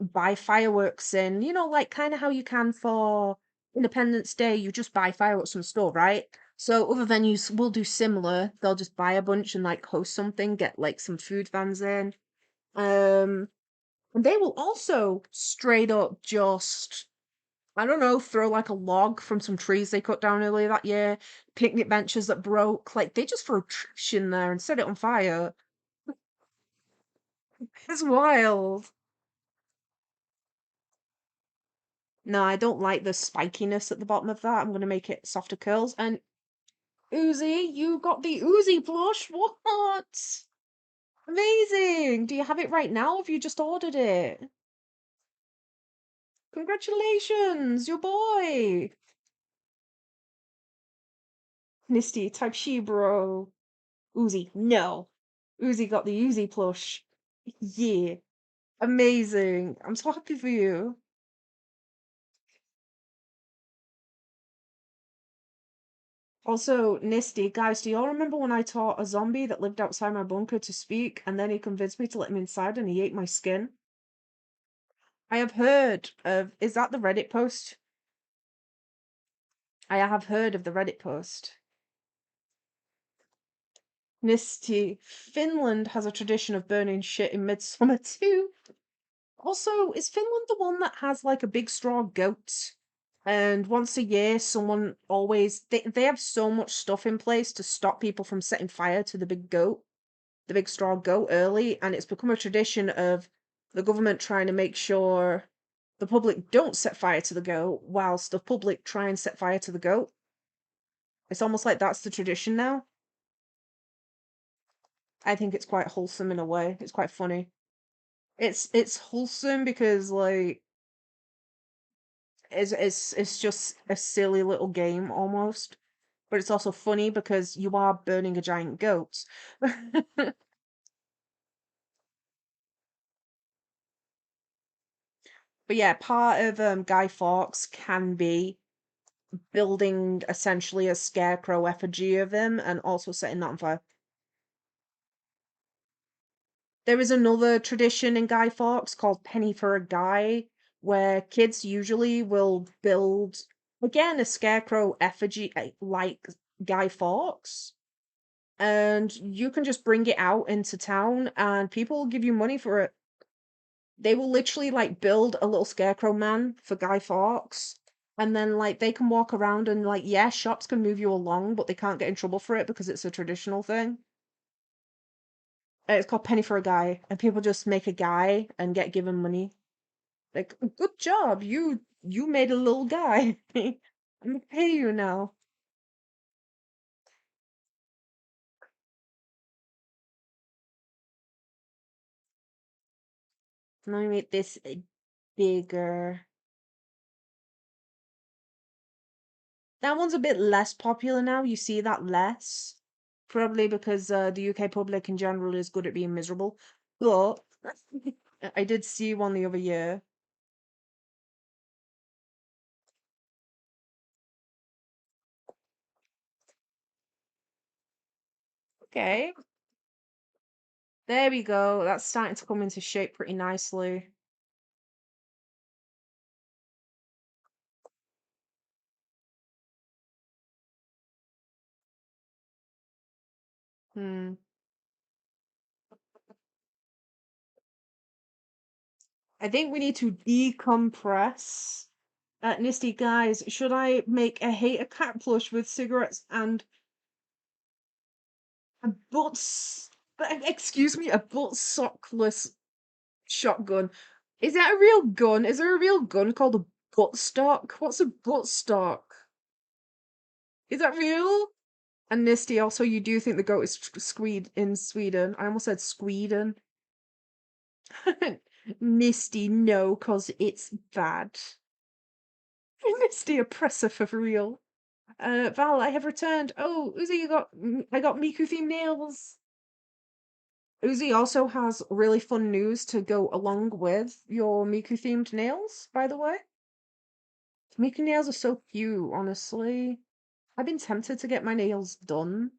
buy fireworks in, you know, like kind of how you can for Independence Day, you just buy fireworks from the store, right? So other venues will do similar. They'll just buy a bunch and like host something, get like some food vans in. Um, and they will also straight up just, I don't know, throw like a log from some trees they cut down earlier that year, picnic benches that broke. Like they just throw trash in there and set it on fire. It's wild. No, I don't like the spikiness at the bottom of that. I'm gonna make it softer curls. And Uzi, you got the Uzi plush. What? Amazing. Do you have it right now? Or have you just ordered it? Congratulations, your boy. Nisty, type she, bro. Uzi, no. Uzi got the Uzi plush. Yeah. Amazing. I'm so happy for you. Also, Nisty, guys, do y'all remember when I taught a zombie that lived outside my bunker to speak, and then he convinced me to let him inside and he ate my skin? I have heard of, is that the Reddit post? I have heard of the Reddit post. Nisty, Finland has a tradition of burning shit in midsummer too. Also, is Finland the one that has like a big straw goat? And once a year, someone always they have so much stuff in place to stop people from setting fire to the big goat, the big straw goat early, and it's become a tradition of the government trying to make sure the public don't set fire to the goat, whilst the public try and set fire to the goat. It's almost like that's the tradition now. I think it's quite wholesome in a way. It's quite funny. It's wholesome because like it's just a silly little game almost. But it's also funny because you are burning a giant goat. But yeah, part of Guy Fawkes can be building essentially a scarecrow effigy of him and also setting that on fire. There is another tradition in Guy Fawkes called Penny for a Guy, where kids usually will build, again, a scarecrow effigy like Guy Fawkes. And you can just bring it out into town and people will give you money for it. They will literally like build a little scarecrow man for Guy Fawkes. And then like they can walk around and like, yeah, shops can move you along, but they can't get in trouble for it because it's a traditional thing. It's called Penny for a Guy, and people just make a guy and get given money. Like, good job, you made a little guy. I'm gonna pay you now. Let me make this bigger. That one's a bit less popular now. You see that less. Probably because the UK public in general is good at being miserable. But I did see one the other year. Okay, there we go. That's starting to come into shape pretty nicely. Hmm. I think we need to decompress. Nisty guys, should I make a hate a cat plush with cigarettes and a excuse me, a butt sockless shotgun? Is that a real gun? Is there a real gun called a butt stock? What's a butt stock? Is that real? And Nisty, also, you do think the goat is in Sweden. I almost said Sweden. Nisty, no, cause it's bad. Nisty, oppressor for real. Val, I have returned. Oh, Uzi, I got Miku themed nails. Uzi also has really fun news to go along with your Miku themed nails, by the way. Miku nails are so cute, honestly. I've been tempted to get my nails done,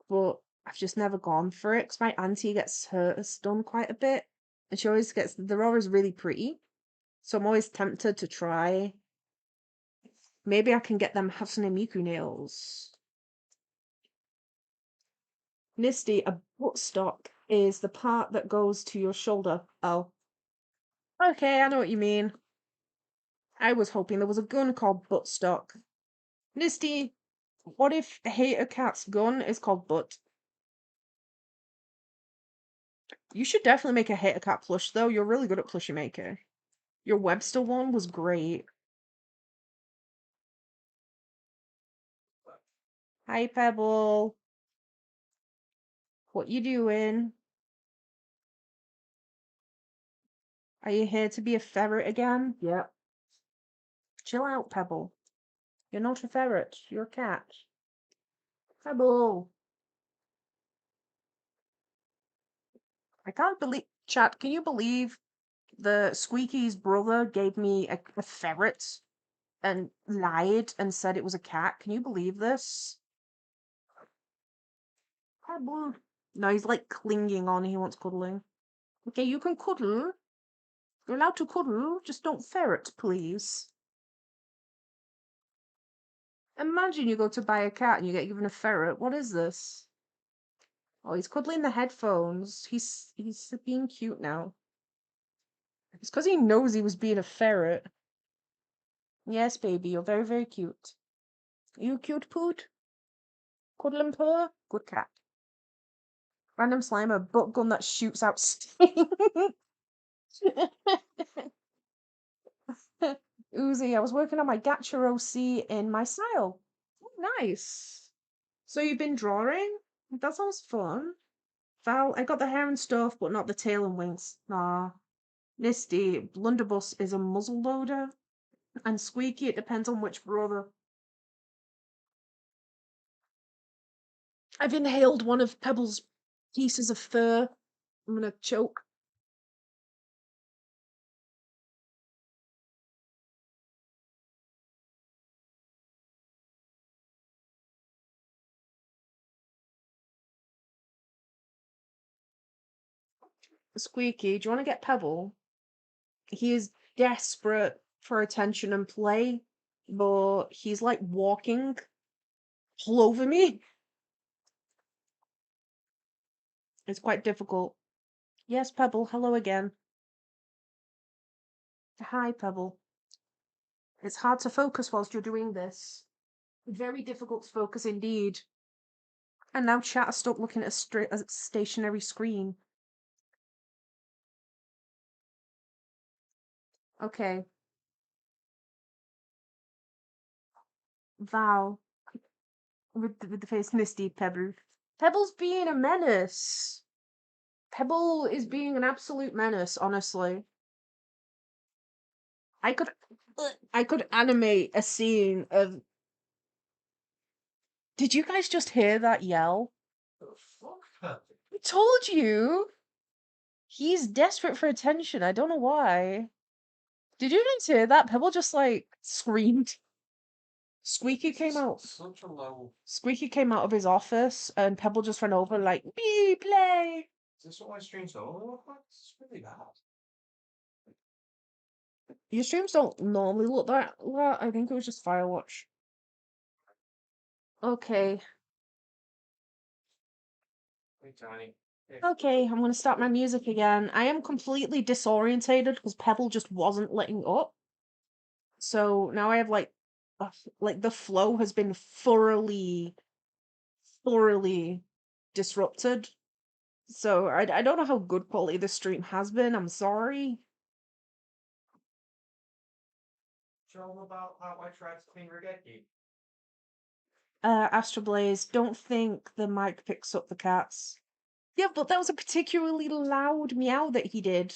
but I've just never gone for it because my auntie gets hers done quite a bit, and she always gets they're always really pretty. So I'm always tempted to try. Maybe I can get them Hatsune Miku nails. Nisty, a buttstock is the part that goes to your shoulder. Oh. Okay, I know what you mean. I was hoping there was a gun called buttstock. Nisty, what if Hater Cat's gun is called butt? You should definitely make a Hater Cat plush, though. You're really good at plushie making. Your Webster one was great. Hi, Pebble. What you doing? Are you here to be a ferret again? Yep. Chill out, Pebble. You're not a ferret. You're a cat. Pebble. I can't believe... Chat, can you believe the Squeaky's brother gave me a ferret and lied and said it was a cat? Can you believe this? Pebble. No, he's like clinging on. He wants cuddling. Okay, you can cuddle. You're allowed to cuddle. Just don't ferret, please. Imagine you go to buy a cat and you get given a ferret. What is this? Oh, he's cuddling the headphones. He's being cute now. It's because he knows he was being a ferret. Yes, baby, you're very, very cute. You cute poot? Cuddle and purr? Good cat. Random Slimer, butt gun that shoots out steam. Uzi, I was working on my Jcrow C in my style. Oh, nice. So you've been drawing? That sounds fun. Val, I got the hair and stuff, but not the tail and wings. Nah. Nisty, Blunderbuss is a muzzle loader. And Squeaky, it depends on which brother. I've inhaled one of Pebble's pieces of fur. I'm gonna choke. Squeaky, do you want to get Pebble? He is desperate for attention and play, but he's like walking all over me. It's quite difficult. Yes, Pebble, hello again. Hi, Pebble. It's hard to focus whilst you're doing this. Very difficult to focus indeed. And now chat has stuck looking at a stationary screen. Okay. Val. With the face misty, Pebble. Pebble's being a menace. Pebble is being an absolute menace, honestly. I could I could animate a scene of... Did you guys just hear that yell? I told you! He's desperate for attention. I don't know why. Did you guys hear that? Pebble just like screamed. Squeaky came out. Squeaky came out of his office and Pebble just ran over like, "Bee play." Is this what my streams normally look like? It's really bad. Your streams don't normally look that. I think it was just Firewatch. Okay. Hey, Tiny. Okay, I'm gonna start my music again. I am completely disorientated because Pebble just wasn't letting up. So now I have like the flow has been thoroughly disrupted. So I don't know how good quality the stream has been. I'm sorry. Tell them about how I tried to clean Rigetti. Astroblaze, don't think the mic picks up the cats. Yeah, but that was a particularly loud meow that he did.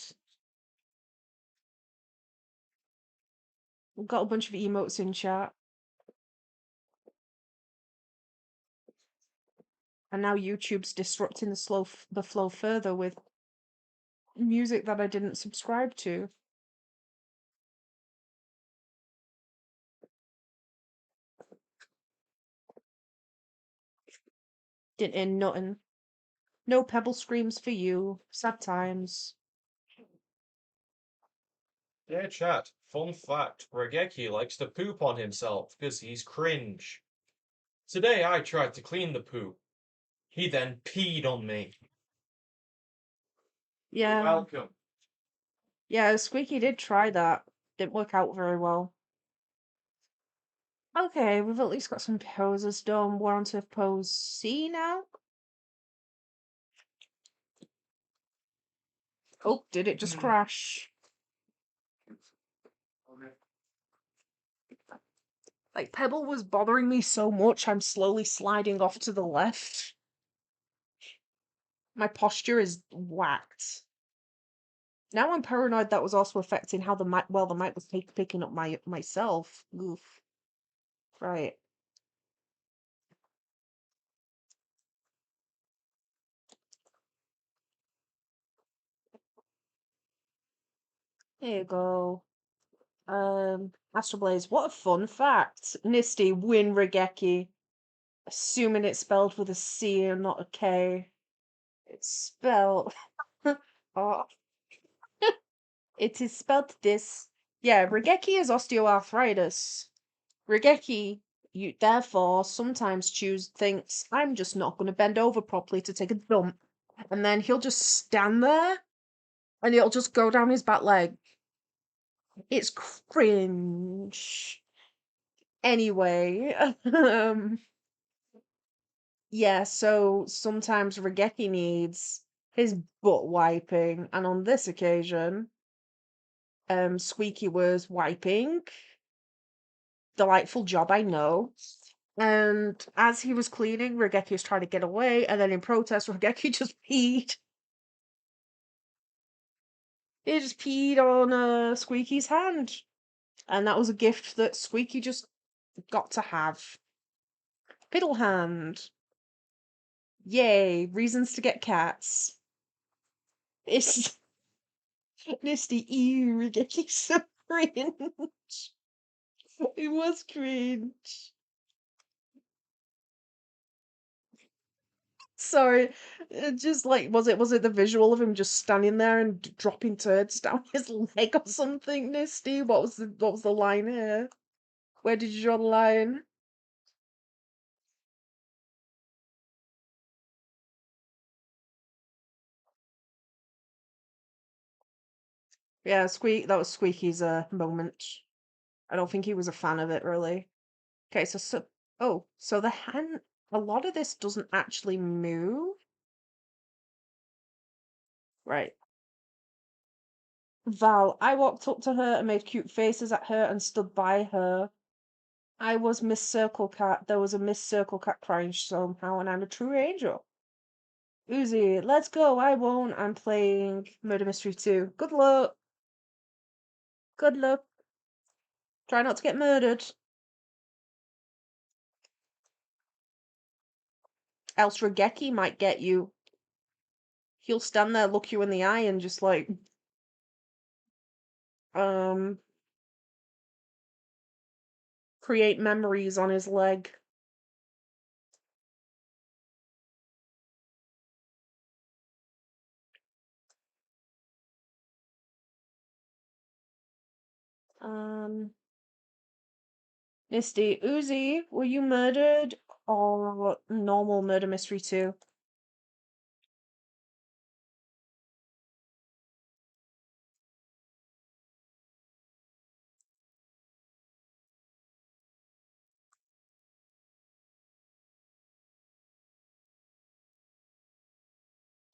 We've got a bunch of emotes in chat. And now YouTube's disrupting the flow further with music that I didn't subscribe to. Didn't in nothing. No pebble screams for you. Sad times. Yeah, chat. Fun fact, Regeki likes to poop on himself because he's cringe. Today I tried to clean the poop. He then peed on me. Yeah. You're welcome. Yeah, Squeaky did try that. Didn't work out very well. Okay, we've at least got some poses done. We're on to pose C now. Oh, did it just crash? Like, Pebble was bothering me so much, I'm slowly sliding off to the left. My posture is whacked. Now I'm paranoid that was also affecting how the mic, well, the mic was picking up myself. Oof. Right. There you go. Astral Blaze, what a fun fact. Nisty, win Regeki. Assuming it's spelled with a C and not a K. It's spelled. Oh, it is spelled this. Yeah, Regeki is osteoarthritis. Regeki, you therefore sometimes thinks, I'm just not going to bend over properly to take a dump. And then he'll just stand there and it'll just go down his back leg. It's cringe. Anyway, yeah, so sometimes Regeki needs his butt wiping, and on this occasion, Squeaky was wiping. Delightful job, I know. And as he was cleaning, Regeki was trying to get away, and then in protest, Regeki just peed. He just peed on Squeaky's hand. And that was a gift that Squeaky just got to have. Piddle hand. Yay, reasons to get cats. It's Misty, ew, Regeki's so cringe. It was cringe. Sorry, just like was it the visual of him just standing there and dropping turds down his leg or something, Nisty? What was the line here? Where did you draw the line? Yeah, that was Squeaky's moment. I don't think he was a fan of it really. Okay, so the hand, a lot of this doesn't actually move. Right. Val, I walked up to her and made cute faces at her and stood by her. I was Miss Circle Cat. There was a Miss Circle Cat crying somehow, and I'm a true angel. Uzi, let's go. I won't. I'm playing Murder Mystery 2. Good luck. Good luck. Try not to get murdered. Else Regeki might get you. He'll stand there, look you in the eye, and just like, um, create memories on his leg. Misty, Uzi, were you murdered or normal Murder Mystery 2?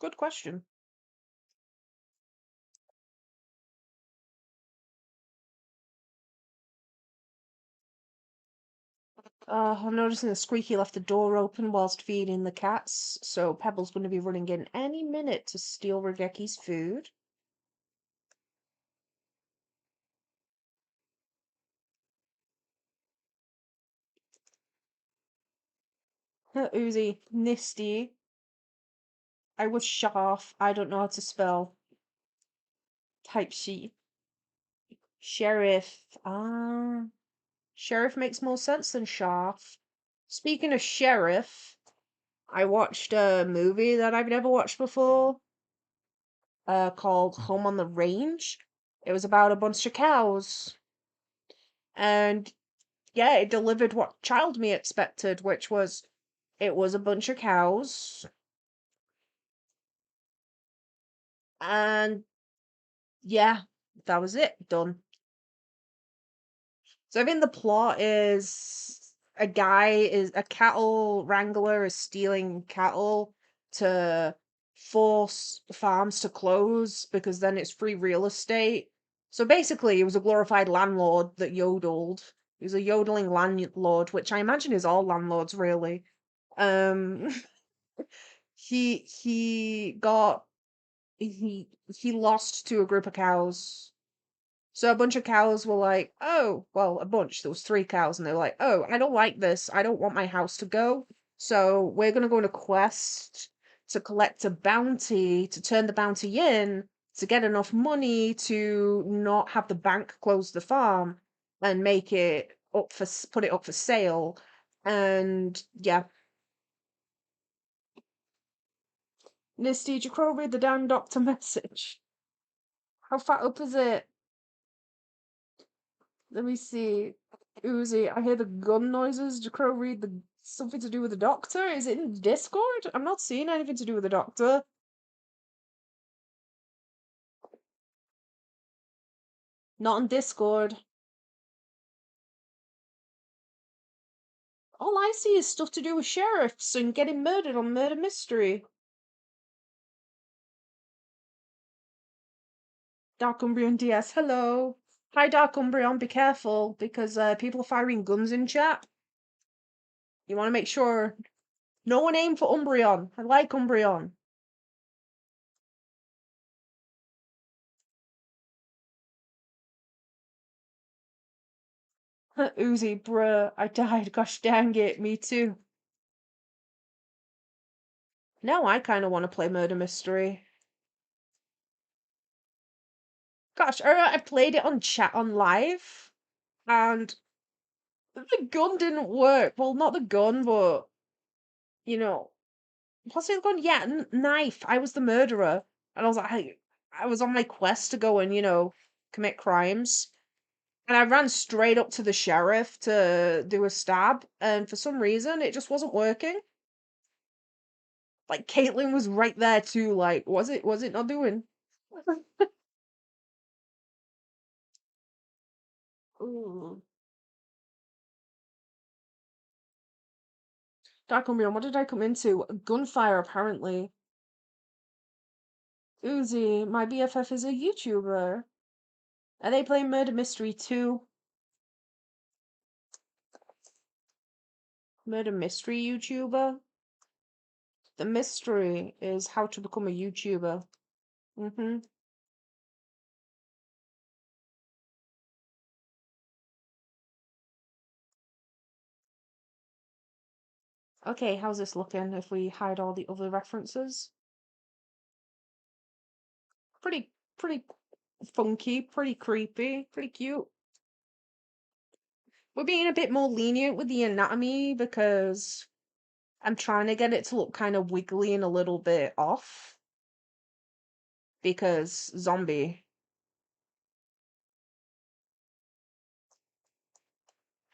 Good question. I'm noticing that Squeaky left the door open whilst feeding the cats, so Pebble's going to be running in any minute to steal Rageki's food. Uzi, Nisty. I was Sharf. I don't know how to spell. Type sheet. Sheriff. Sheriff makes more sense than Sharf. Speaking of Sheriff, I watched a movie that I've never watched before, called Home on the Range. It was about a bunch of cows. And yeah, it delivered what child me expected, which was it was a bunch of cows. And yeah, that was it. Done. So I think the plot is a cattle wrangler is stealing cattle to force farms to close because then it's free real estate. So basically, he was a glorified landlord that yodeled. He was a yodeling landlord, which I imagine is all landlords really. Um, he got he lost to a group of cows. So a bunch of cows were like, oh, well, a bunch. There was 3 cows, and they were like, oh, I don't like this. I don't want my house to go. So we're gonna go on a quest to collect a bounty to turn the bounty in to get enough money to not have the bank close the farm and make it put it up for sale. And yeah, Nisty, Jcrow, read the damn doctor message. How fat up is it? Let me see. Uzi, I hear the gun noises. Jcrow, read the something to do with the doctor? Is it in Discord? I'm not seeing anything to do with the doctor. Not on Discord. All I see is stuff to do with sheriffs and getting murdered on Murder Mystery. Dark Umbrian DS, hello. Hi, Dark Umbrian, be careful because people are firing guns in chat. You want to make sure no one aim for Umbreon. I like Umbreon. Uzi, bruh, I died. Gosh dang it, me too. Now I kind of want to play Murder Mystery. Gosh, I played it on chat on live, and the gun didn't work. Well, not the gun, but you know, what's the gun? Yeah, knife. I was the murderer, and I was like, I was on my quest to go and commit crimes, and I ran straight up to the sheriff to do a stab, and for some reason, it just wasn't working. Like Caitlyn was right there too. Like, was it not doing? Ooh. Dark Umbrian, what did I come into? Gunfire, apparently. Uzi, my BFF is a YouTuber. Are they playing Murder Mystery too? Murder Mystery YouTuber? The mystery is how to become a YouTuber. Mm-hmm. Okay, how's this looking if we hide all the other references? Pretty funky, pretty creepy, pretty cute. We're being a bit more lenient with the anatomy because I'm trying to get it to look kind of wiggly and a little bit off. Because zombie.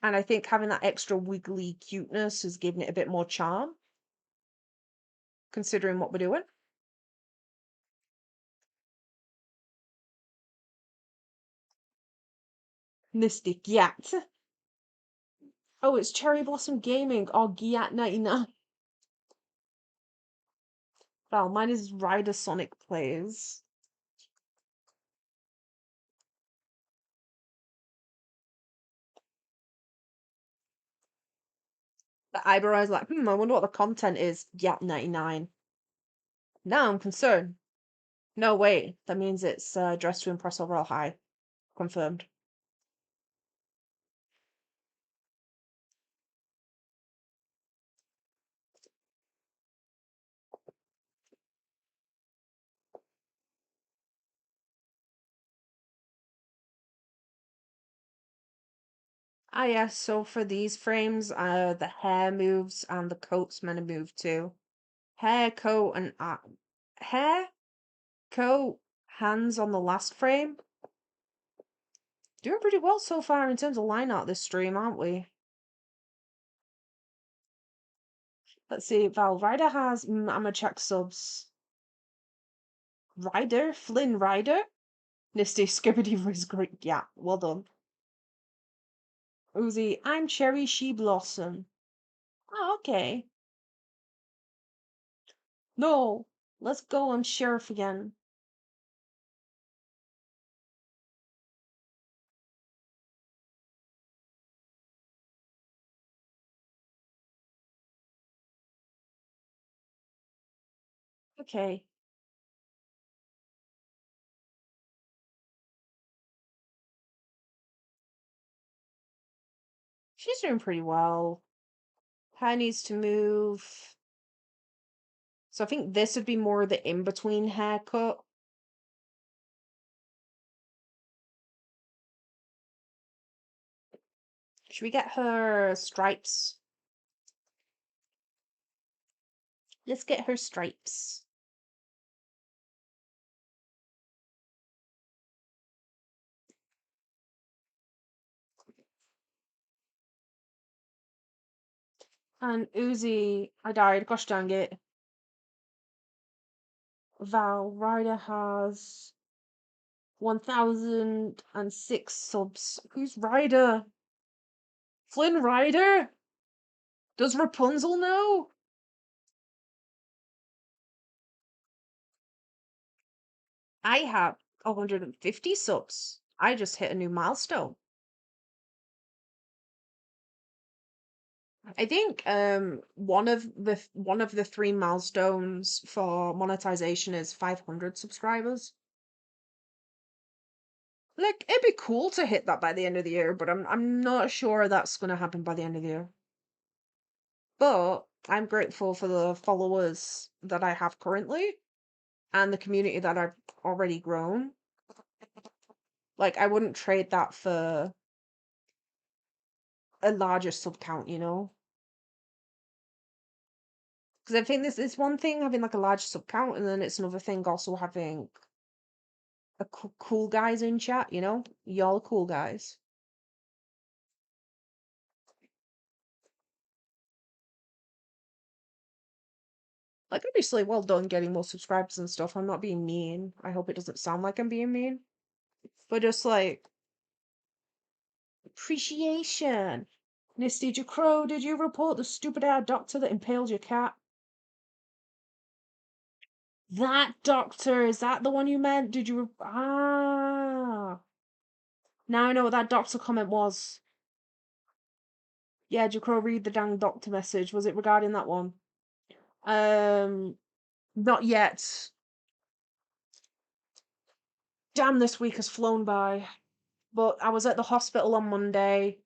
And I think having that extra wiggly cuteness has given it a bit more charm, considering what we're doing. Mystic Yat. Oh, it's Cherry Blossom Gaming or Gyat99. Well, mine is Rider Sonic Plays. The eyebrow is like, I wonder what the content is. Yep, 99. Now I'm concerned. No, wait. That means it's dressed to impress overall high. Confirmed. Ah, yes, so for these frames, the hair moves and the coat's meant to move too. Hair, coat, and hair, coat, hands on the last frame. Doing pretty well so far in terms of line art this stream, aren't we? Let's see, Val Ryder has, I'm gonna check subs. Ryder? Flynn Ryder? Nisty Skibbity was great. Yeah, well done. Uzi, I'm Cherry, she Blossom. Oh, okay. No, let's go on Sheriff again. Okay. She's doing pretty well. Hair needs to move. So I think this would be more the in-between haircut. Should we get her stripes? Let's get her stripes. And Uzi, I died. Gosh dang it. Val Ryder has 1006 subs. Who's Ryder? Flynn Ryder? Does Rapunzel know? I have 150 subs. I just hit a new milestone. I think one of the three milestones for monetization is 500 subscribers. Like it'd be cool to hit that by the end of the year, but I'm not sure that's gonna happen by the end of the year. But I'm grateful for the followers that I have currently and the community that I've already grown. Like I wouldn't trade that for a larger sub count, you know? Because I think this is one thing having like a large sub count, and then it's another thing also having a cool guys in chat, you know? Y'all cool guys. Like obviously well done getting more subscribers and stuff. I'm not being mean. I hope it doesn't sound like I'm being mean. But just like appreciation. Nisty Jcrow, did you report the stupid ass doctor that impaled your cat? That doctor, is that the one you meant? Did you ah, now I know what that doctor comment was. Yeah, Jcrow, read the dang doctor message. Was it regarding that one? Not yet. Damn, this week has flown by. But I was at the hospital on Monday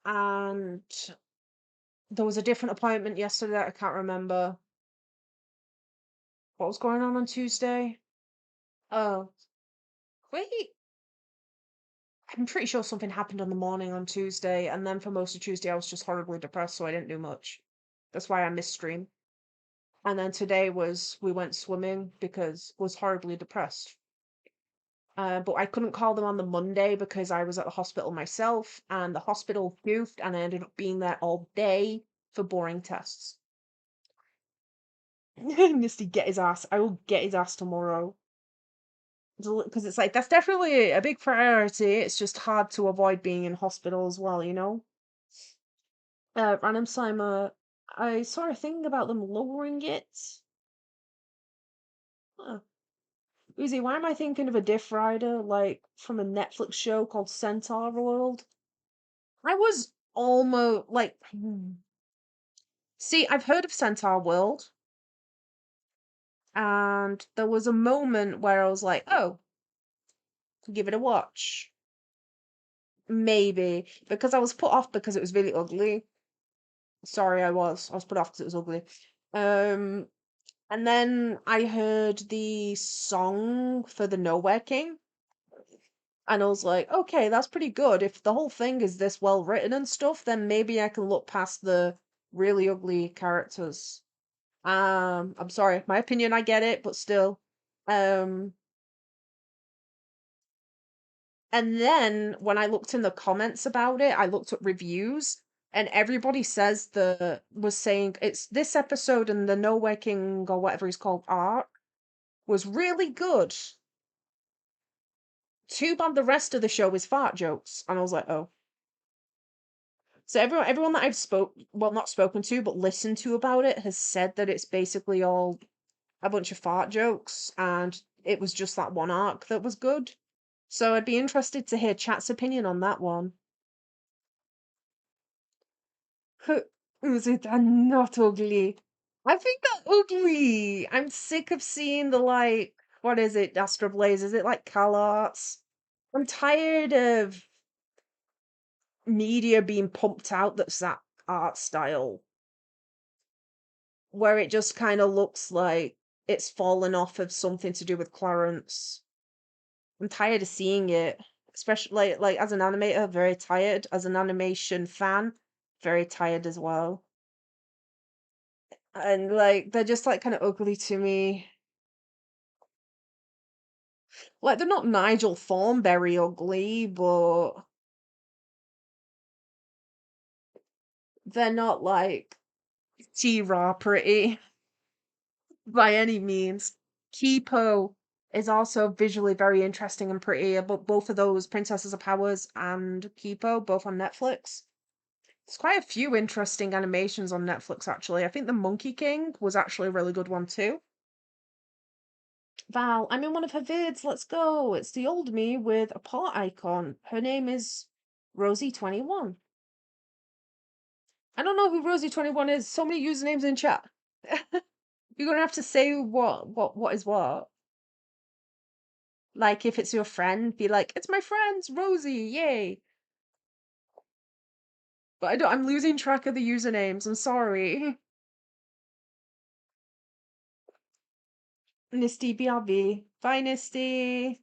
and there was a different appointment yesterday that I can't remember. What was going on Tuesday? Oh, wait. I'm pretty sure something happened in the morning on Tuesday, and then for most of Tuesday I was just horribly depressed, so I didn't do much. That's why I missed stream. And then today we went swimming because I was horribly depressed. But I couldn't call them on the Monday because I was at the hospital myself, and the hospital goofed, and I ended up being there all day for boring tests. Misty, get his ass. I will get his ass tomorrow. Because it's like, that's definitely a big priority. It's just hard to avoid being in hospital as well, you know? Random Slimer, I saw a thing about them lowering it. Huh. Uzi, why am I thinking of a Diff Rider, like, from a Netflix show called Centaur World? I was almost, like, See, I've heard of Centaur World, and there was a moment where I was like, oh, give it a watch. Maybe. Because I was put off because it was really ugly. Sorry, I was. I was put off because it was ugly. Um, and then I heard the song for the Nowhere King, and I was like, okay, that's pretty good. If the whole thing is this well written and stuff, then maybe I can look past the really ugly characters. I'm sorry, my opinion, I get it, but still. Um, and then when I looked in the comments about it, I looked at reviews, and everybody says was saying it's this episode and the Nowhere King or whatever he's called arc was really good. Too bad the rest of the show is fart jokes. And I was like, oh. So everyone that I've not spoken to, but listened to about it has said that it's basically all a bunch of fart jokes, and it was just that one arc that was good. So I'd be interested to hear chat's opinion on that one. Is it not ugly? I think that ugly. I'm sick of seeing the like, what is it, Astro Blaze? Is it like CalArts? I'm tired of media being pumped out that's that art style, where it just kind of looks like it's fallen off of something to do with Clarence. I'm tired of seeing it, especially like as an animator, very tired. As an animation fan, very tired as well. And like they're just like kind of ugly to me. Like they're not Nigel Thornberry ugly, but they're not like T-Raw pretty by any means. Kipo is also visually very interesting and pretty, but both of those, Princesses of Powers and Kipo, both on Netflix. There's quite a few interesting animations on Netflix, actually. I think The Monkey King was actually a really good one, too. Val, I'm in one of her vids. Let's go. It's the old me with a pot icon. Her name is Rosie21. I don't know who Rosie21 is. So many usernames in chat. You're gonna have to say what is what. Like if it's your friend, be like, it's my friend's Rosie, yay. But I'm losing track of the usernames. I'm sorry. Nisty BRB. Bye, Nisty.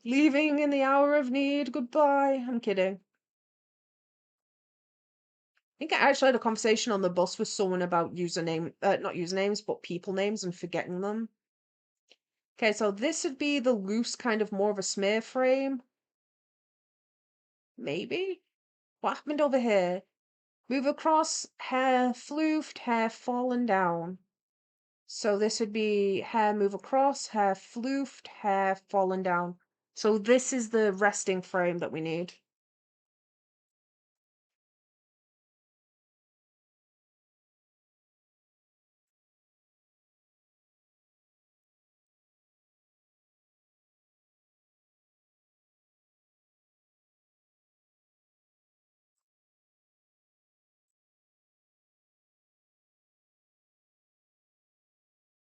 Leaving in the hour of need. Goodbye. I'm kidding. I think I actually had a conversation on the bus with someone about not usernames, but people names and forgetting them. Okay, so this would be the loose kind of more of a smear frame. Maybe? What happened over here? Move across, hair floofed, hair fallen down. So this would be hair move across, hair floofed, hair fallen down. So this is the resting frame that we need.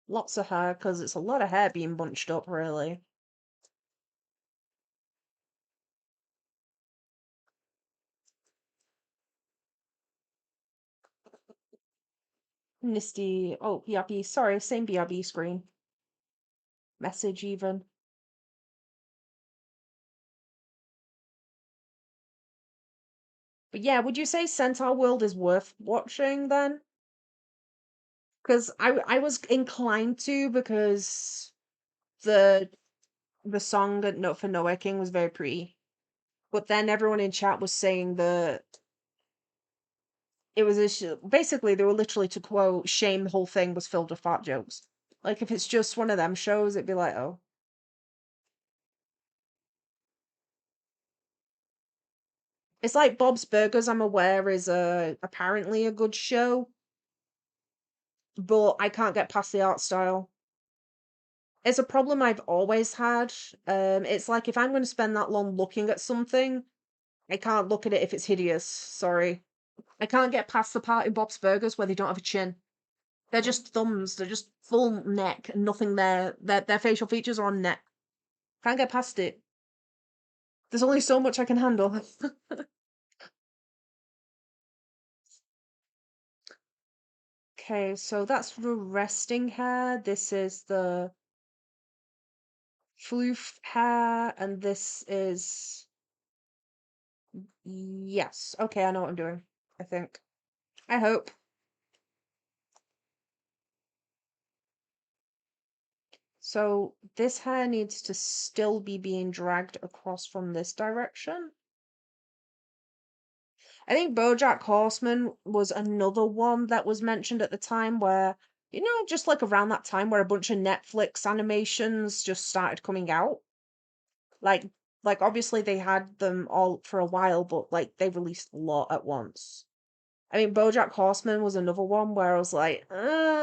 Lots of hair, because it's a lot of hair being bunched up, really. Misty. Oh, BRB. Sorry, same BRB screen. Message even. But yeah, would you say Centaur World is worth watching then? Because I was inclined to, because the the song for Nowhere King was very pretty. But then everyone in chat was saying that it was basically they were literally, to quote, shame the whole thing was filled with fart jokes. Like if it's just one of them shows, it'd be like, oh. It's like Bob's Burgers, I'm aware, is apparently a good show, but I can't get past the art style. It's a problem I've always had. It's like if I'm going to spend that long looking at something, I can't look at it if it's hideous. Sorry. I can't get past the part in Bob's Burgers where they don't have a chin. They're just thumbs. They're just full neck and nothing there. Their facial features are on neck. Can't get past it. There's only so much I can handle. Okay, so that's the resting hair. This is the floof hair, and this is... Yes. Okay, I know what I'm doing. I think. I hope. So this hair needs to still be being dragged across from this direction. I think BoJack Horseman was another one that was mentioned at the time where, just like around that time where a bunch of Netflix animations just started coming out. Like, like obviously they had them all for a while, but like they released a lot at once. I mean, BoJack Horseman was another one where I was like,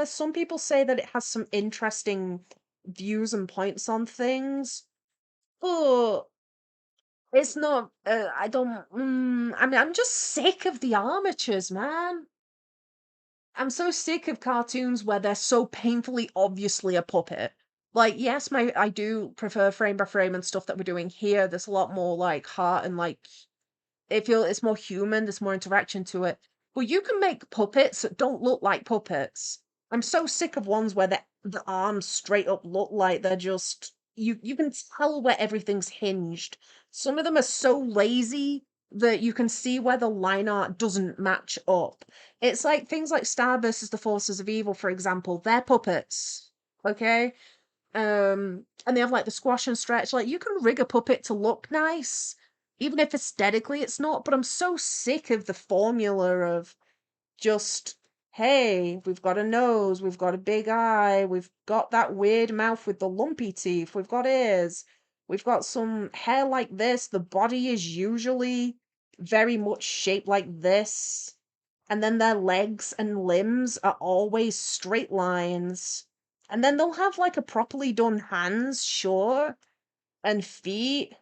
some people say that it has some interesting views and points on things, but it's not. I don't. I mean, I'm just sick of the armatures, man. I'm so sick of cartoons where they're so painfully obviously a puppet. Like, yes, I do prefer frame by frame and stuff that we're doing here. There's a lot more like heart and like it's more human, there's more interaction to it. But you can make puppets that don't look like puppets. I'm so sick of ones where the arms straight up look like they're just you can tell where everything's hinged. Some of them are so lazy that you can see where the line art doesn't match up. It's like things like Star versus the Forces of Evil, for example. They're puppets. Okay? And they have like the squash and stretch. Like you can rig a puppet to look nice, even if aesthetically it's not. But I'm so sick of the formula of just, hey, we've got a nose, we've got a big eye, we've got that weird mouth with the lumpy teeth, we've got ears, we've got some hair like this. The body is usually very much shaped like this. And then their legs and limbs are always straight lines. And then they'll have like a properly done hands, sure, and feet.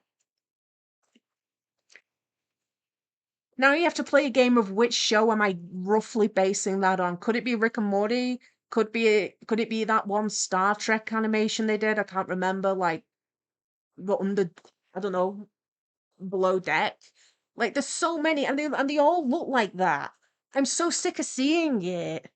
Now you have to play a game of which show am I roughly basing that on? Could it be Rick and Morty? Could it be that one Star Trek animation they did? I can't remember, like the under I don't know, below deck. Like there's so many and they all look like that. I'm so sick of seeing it.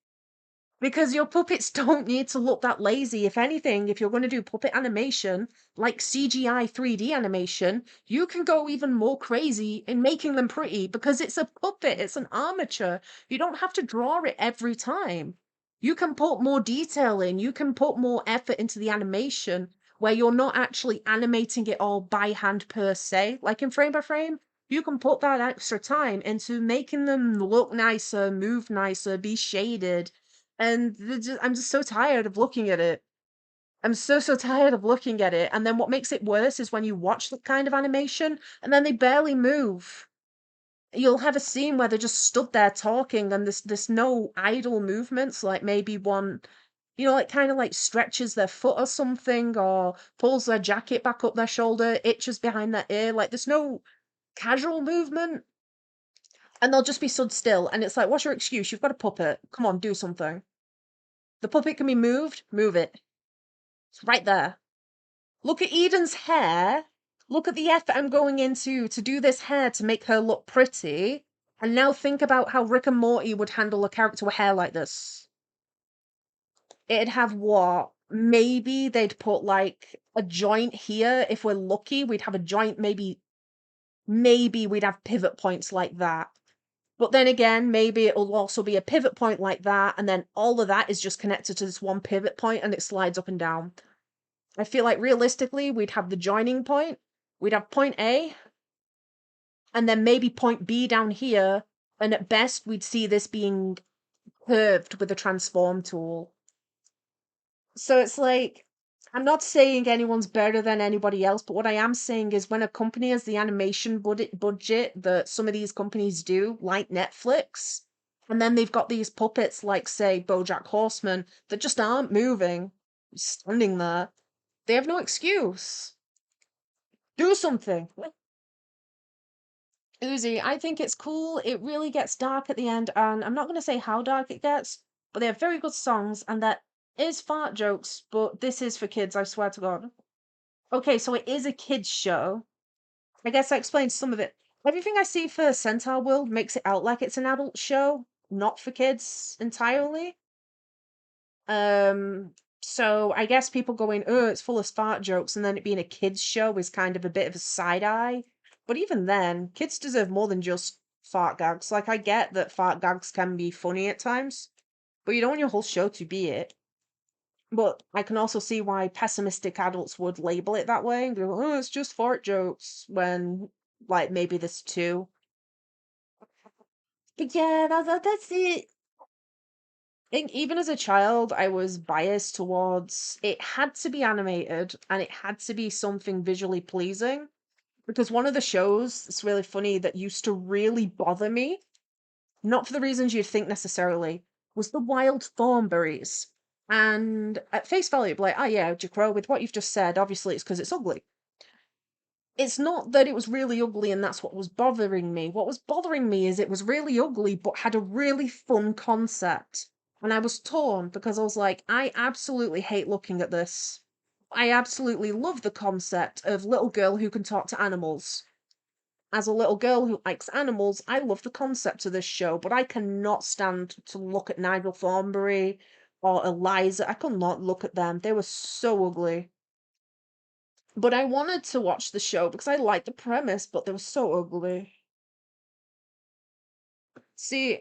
Because your puppets don't need to look that lazy. If anything, if you're going to do puppet animation, like CGI 3D animation, you can go even more crazy in making them pretty because it's a puppet, it's an armature. You don't have to draw it every time. You can put more detail in, you can put more effort into the animation where you're not actually animating it all by hand per se, like in frame by frame. You can put that extra time into making them look nicer, move nicer, be shaded, and I'm just so tired of looking at it. I'm so tired of looking at it. And then what makes it worse is when you watch the kind of animation and then they barely move. You'll have a scene where they're just stood there talking and there's no idle movements, like maybe one, like kind of like stretches their foot or something, or pulls their jacket back up their shoulder, itches behind their ear. Like there's no casual movement. And they'll just be stood still. And it's like, what's your excuse? You've got a puppet. Come on, do something. The puppet can be moved, move it. It's right there. Look at Eden's hair. Look at the effort I'm going into to do this hair to make her look pretty. And now think about how Rick and Morty would handle a character with hair like this. It'd have what? Maybe they'd put like a joint here. If we're lucky, we'd have a joint, maybe we'd have pivot points like that. But then again, maybe it'll also be a pivot point like that, and then all of that is just connected to this one pivot point and it slides up and down. I feel like realistically, we'd have the joining point, we'd have point A, and then maybe point B down here, and at best, we'd see this being curved with a transform tool. So it's like, I'm not saying anyone's better than anybody else, but what I am saying is when a company has the animation budget that some of these companies do, like Netflix, and then they've got these puppets like, say, BoJack Horseman, that just aren't moving, standing there, they have no excuse. Do something. Uzi, I think it's cool. It really gets dark at the end, and I'm not going to say how dark it gets, but they have very good songs, and that is fart jokes, but this is for kids, I swear to God. Okay, so it is a kids' show. I guess I explained some of it. Everything I see for Centaur World makes it out like it's an adult show, not for kids entirely. Um, so I guess people going, oh, it's full of fart jokes, and then it being a kids show is kind of a bit of a side eye. But even then, kids deserve more than just fart gags. Like I get that fart gags can be funny at times, but you don't want your whole show to be it. But I can also see why pessimistic adults would label it that way and go, oh, it's just fart jokes when like maybe there's two. But yeah, that's it. Think even as a child, I was biased towards it had to be animated and it had to be something visually pleasing. Because one of the shows that's really funny that used to really bother me, not for the reasons you'd think necessarily, was the wild thornberries. And at face value, it'd be like, oh yeah, Jcrow, with what you've just said, obviously it's because it's ugly. It's not that it was really ugly and that's what was bothering me. What was bothering me is it was really ugly but had a really fun concept. And I was torn because I was like, I absolutely hate looking at this. I absolutely love the concept of little girl who can talk to animals. As a little girl who likes animals, I love the concept of this show, but I cannot stand to look at Nigel Thornberry or Eliza. I could not look at them. They were so ugly. But I wanted to watch the show because I liked the premise, but they were so ugly. See,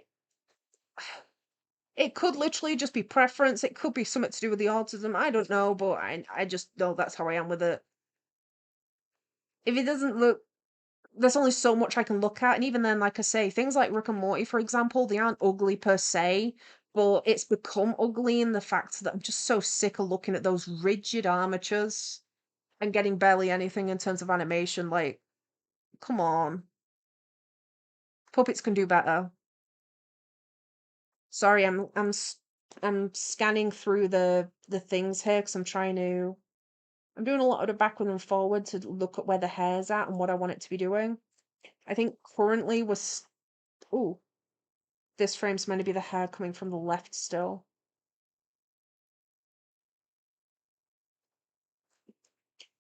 it could literally just be preference. It could be something to do with the autism. I don't know, but I just know that's how I am with it. If it doesn't look, there's only so much I can look at, and even then, like I say, things like Rick and Morty, for example, they aren't ugly per se, but it's become ugly in the fact that I'm just so sick of looking at those rigid armatures and getting barely anything in terms of animation. Like, come on, puppets can do better. Sorry, I'm scanning through the things here because I'm doing a lot of the backward and forward to look at where the hair's at and what I want it to be doing. I think currently was oh, this frame's meant to be the hair coming from the left still.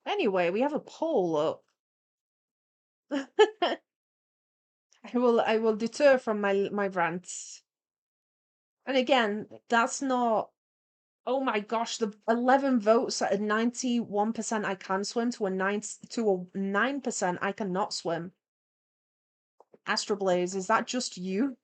Anyway, we have a poll up. I will deter from my rants. And again, that's not oh my gosh, the 11 votes at a 91% I can swim to a 9% I cannot swim. Astroblaze, is that just you?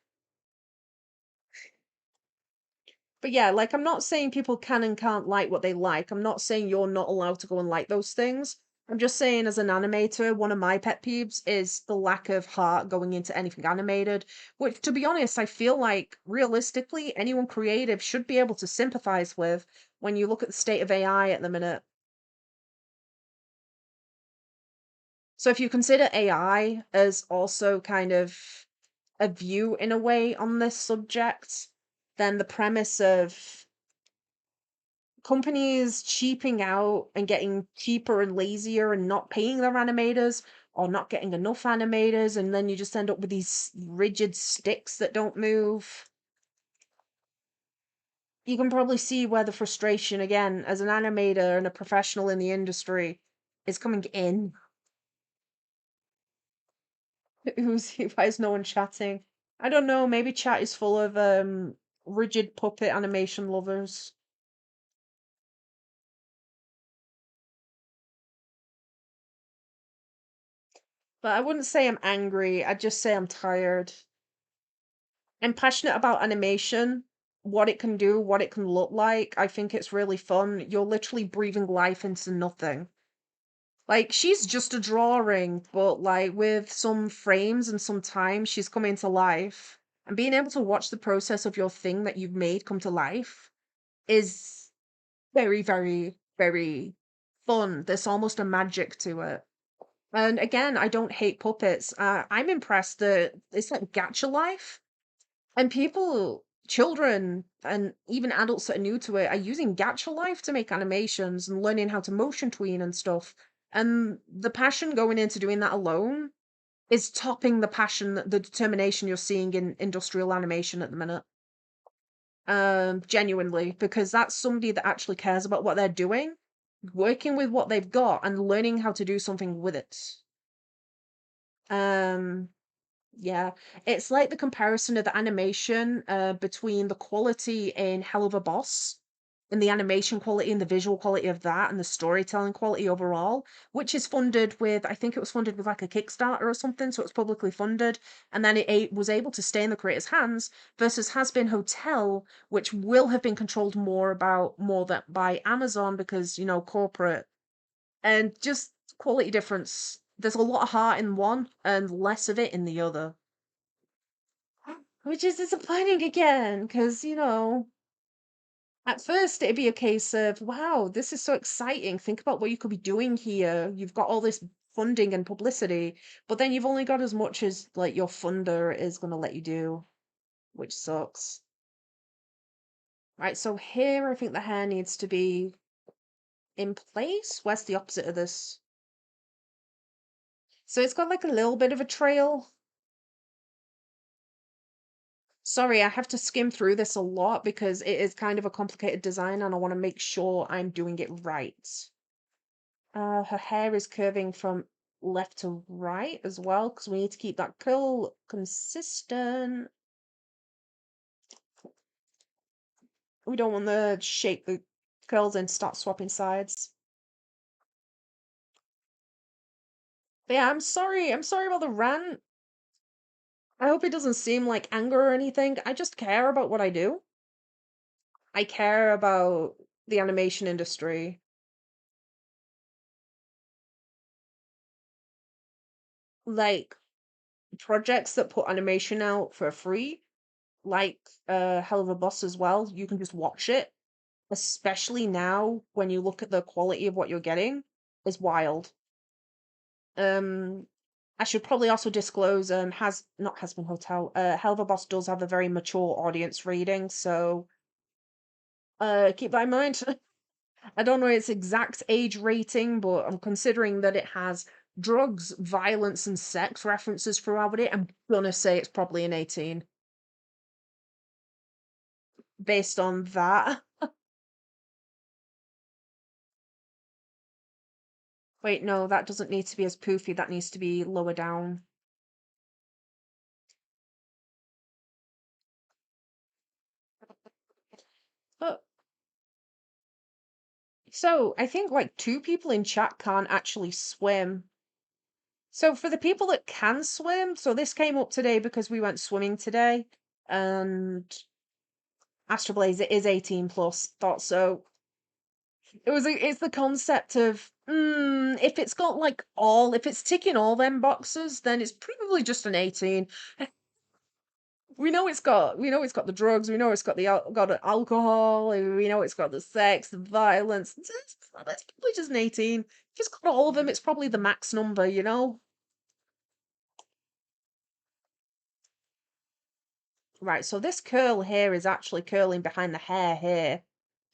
But yeah, like I'm not saying people can and can't like what they like. I'm not saying you're not allowed to go and like those things. I'm just saying as an animator, one of my pet peeves is the lack of heart going into anything animated, which to be honest, I feel like realistically anyone creative should be able to sympathize with when you look at the state of AI at the minute. So if you consider AI as also kind of a view in a way on this subject, then the premise of companies cheaping out and getting cheaper and lazier and not paying their animators or not getting enough animators, and then you just end up with these rigid sticks that don't move. You can probably see where the frustration, again, as an animator and a professional in the industry, is coming in. Why is no one chatting? I don't know, maybe chat is full of rigid puppet animation lovers. But I wouldn't say I'm angry, I'd just say I'm tired. I'm passionate about animation, what it can do, what it can look like. I think it's really fun. You're literally breathing life into nothing. Like, she's just a drawing, but like with some frames and some time, she's coming to life. And being able to watch the process of your thing that you've made come to life is very, very, very fun. There's almost a magic to it. And again, I don't hate puppets. I'm impressed that it's like gacha life. And people, children, and even adults that are new to it are using Gacha Life to make animations and learning how to motion tween and stuff. And the passion going into doing that alone is topping the passion, the determination you're seeing in industrial animation at the minute. Genuinely, because that's somebody that actually cares about what they're doing, working with what they've got and learning how to do something with it. Um, yeah, it's like the comparison of the animation between the quality in Hell of a Boss, and the animation quality and the visual quality of that, and the storytelling quality overall, which is funded with, I think it was funded with like a Kickstarter or something, so it's publicly funded, and then it was able to stay in the creator's hands, versus Has Been Hotel, which will have been controlled more than by Amazon because, you know, corporate, and just quality difference. There's a lot of heart in one and less of it in the other. Which is disappointing again, because, you know, at first it'd be a case of, wow, this is so exciting. Think about what you could be doing here. You've got all this funding and publicity, but then you've only got as much as like your funder is going to let you do, which sucks. Right, so here I think the hair needs to be in place. Where's the opposite of this? So it's got like a little bit of a trail. Sorry, I have to skim through this a lot because it is kind of a complicated design and I want to make sure I'm doing it right. Her hair is curving from left to right as well because we need to keep that curl consistent. We don't want to shape the curls and start swapping sides. But yeah, I'm sorry. I'm sorry about the rant. I hope it doesn't seem like anger or anything. I just care about what I do. I care about the animation industry. Like, projects that put animation out for free, like Hell of a Boss as well, you can just watch it, especially now when you look at the quality of what you're getting, is wild. Um, I should probably also disclose, has not Has Been Hotel, Hell of a Boss does have a very mature audience rating, so keep that in mind. I don't know its exact age rating, but I'm considering that it has drugs, violence, and sex references throughout it. I'm gonna say it's probably an 18 based on that. Wait, no, that doesn't need to be as poofy. That needs to be lower down. But so I think like two people in chat can't actually swim. So for the people that can swim, so this came up today because we went swimming today, and Astroblaze it is 18 plus. Thought so. It's the concept of if it's got like if it's ticking all them boxes, then it's probably just an 18. We know it's got the drugs, we know it's got the alcohol, we know it's got the sex, the violence. It's probably just an 18. If it's got all of them, it's probably the max number, you know? Right, so this curl here is actually curling behind the hair here.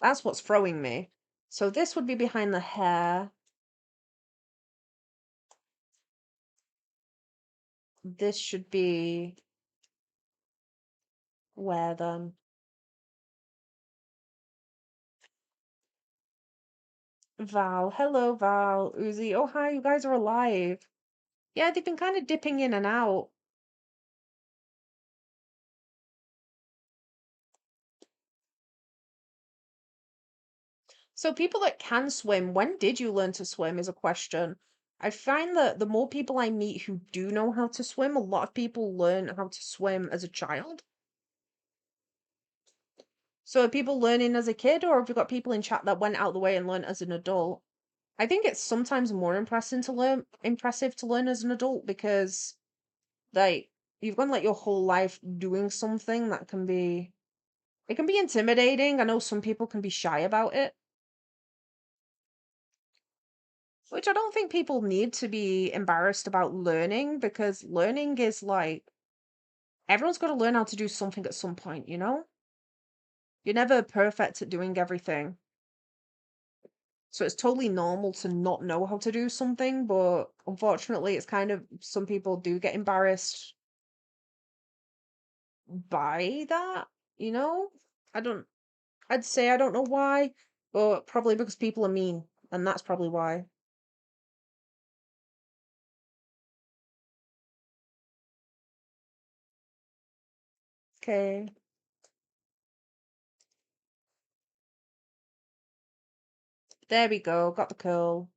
That's what's throwing me. So this would be behind the hair. This should be where then? Val. Hello, Val. Uzi. Oh, hi, you guys are alive. Yeah, they've been kind of dipping in and out. So people that can swim, when did you learn to swim is a question. I find that the more people I meet who do know how to swim, a lot of people learn how to swim as a child. So are people learning as a kid, or have you got people in chat that went out the way and learned as an adult? I think it's sometimes more impressive to learn as an adult because like you've gone like your whole life doing something that can be intimidating. I know some people can be shy about it, which I don't think people need to be embarrassed about learning because learning is like everyone's got to learn how to do something at some point, you know? You're never perfect at doing everything. So it's totally normal to not know how to do something, but unfortunately, it's kind of some people do get embarrassed by that, you know? I don't, I'd say I don't know why, but probably because people are mean, and that's probably why. Okay, there we go, got the curl.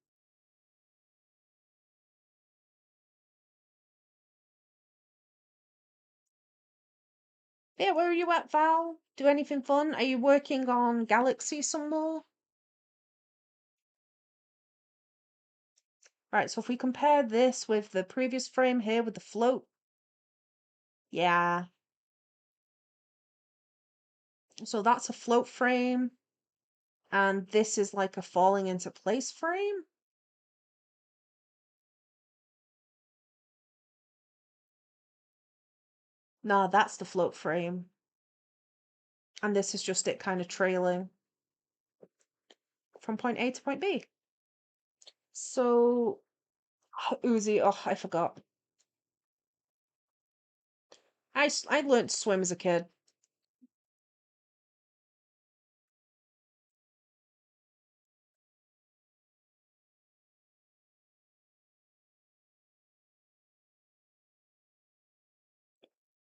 Yeah, where are you at, Val? Do anything fun? Are you working on Galaxy some more? Right, so if we compare this with the previous frame here with the float, yeah. So that's a float frame, and this is like a falling into place frame. Nah, that's the float frame. And this is just it kind of trailing from point A to point B. So, Uzi, oh, I forgot. I learned to swim as a kid.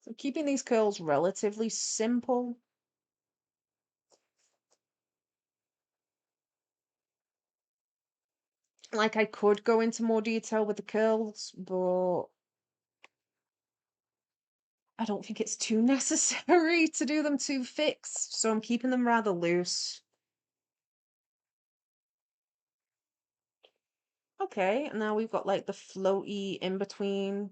So keeping these curls relatively simple. Like I could go into more detail with the curls, but I don't think it's too necessary to do them too fixed. So I'm keeping them rather loose. Okay, and now we've got like the floaty in between.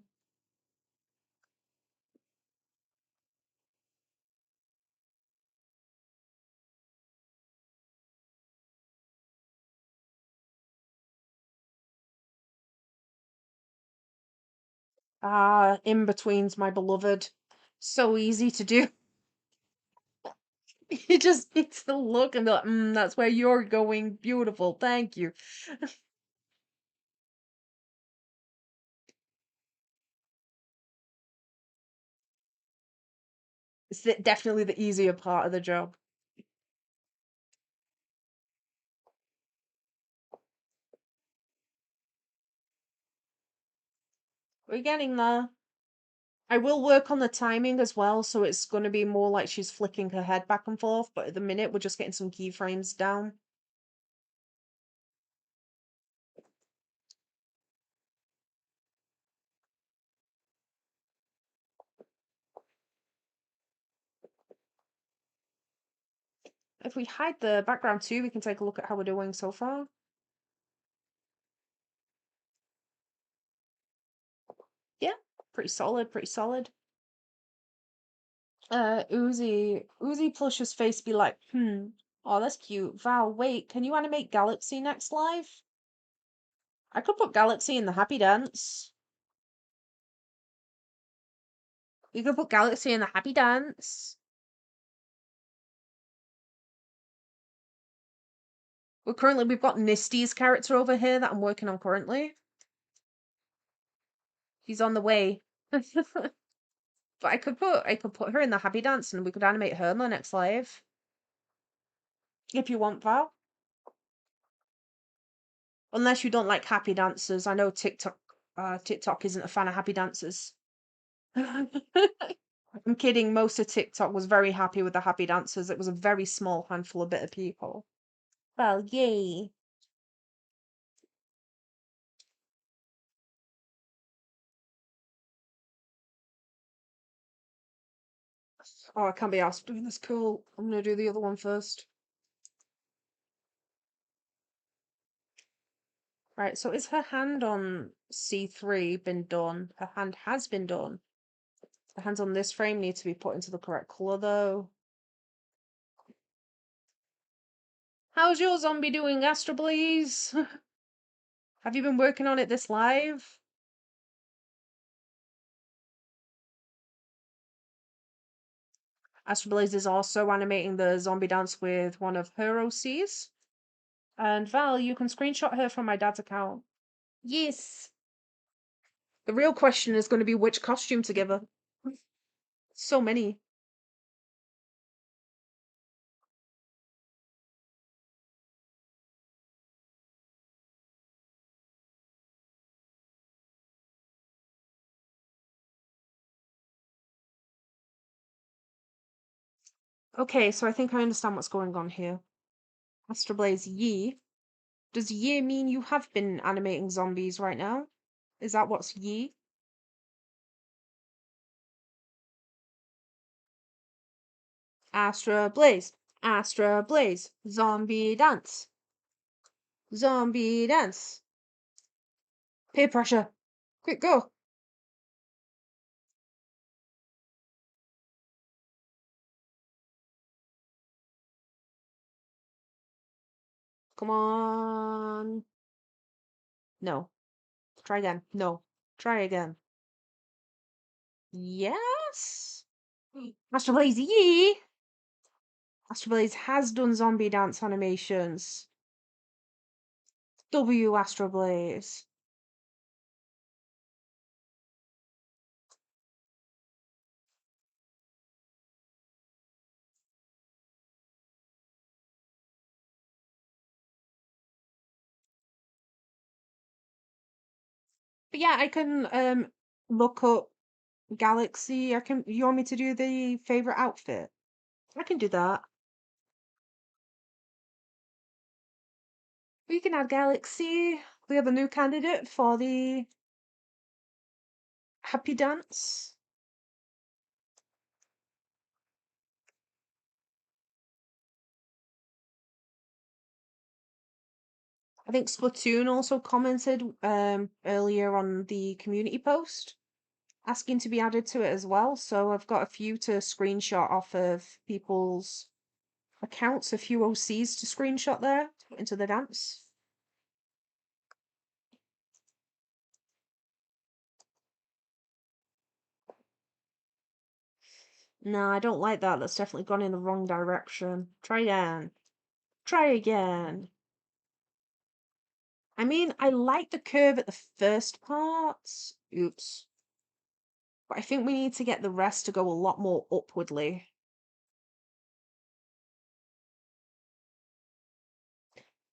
Ah, in between's my beloved. So easy to do. You just need to look and be like, that's where you're going. Beautiful. Thank you. It's definitely the easier part of the job. We're getting there. I will work on the timing as well, so it's going to be more like she's flicking her head back and forth, but at the minute we're just getting some keyframes down. If we hide the background too, we can take a look at how we're doing so far. Yeah, pretty solid, pretty solid. Uzi Plush's face be like, oh, that's cute. Val, wait, can you animate Galaxy next live? I could put Galaxy in the happy dance. We could put Galaxy in the happy dance. We've got Nisty's character over here that I'm working on currently. She's on the way. But I could put her in the happy dance and we could animate her in the next live. If you want, Val. Unless you don't like happy dancers. I know TikTok isn't a fan of happy dancers. I'm kidding, most of TikTok was very happy with the happy dancers. It was a very small handful of bit of people. Well, yay. Oh, I can't be asked doing this. Cool. I'm gonna do the other one first. Right, so is her hand on C3 been done? Her hand has been done. The hands on this frame need to be put into the correct color though. How's your zombie doing, Astro Blaze? Have you been working on it this live? Astro Blaze is also animating the zombie dance with one of her OCs. And Val, you can screenshot her from my dad's account. Yes. The real question is going to be which costume to give her. So many. Okay, so I think I understand what's going on here. Astroblaze Yi. Does Yi mean you have been animating zombies right now? Is that what's Yi? Astra Blaze. Astra Blaze. Zombie dance. Zombie dance. Peer pressure. Quick, go. Come on. No. Try again. No. Try again. Yes. Astro Blaze, yee! Astro Blaze has done zombie dance animations. W Astro Blaze. But yeah, I can look up Galaxy. You want me to do the favorite outfit? I can do that. We can add Galaxy. We have a new candidate for the happy dance. I think Splatoon also commented earlier on the community post asking to be added to it as well. So I've got a few to screenshot off of people's accounts, a few OCs to screenshot there into the dance. No, I don't like that. That's definitely gone in the wrong direction. Try again. Try again. I mean, I like the curve at the first part. Oops. But I think we need to get the rest to go a lot more upwardly.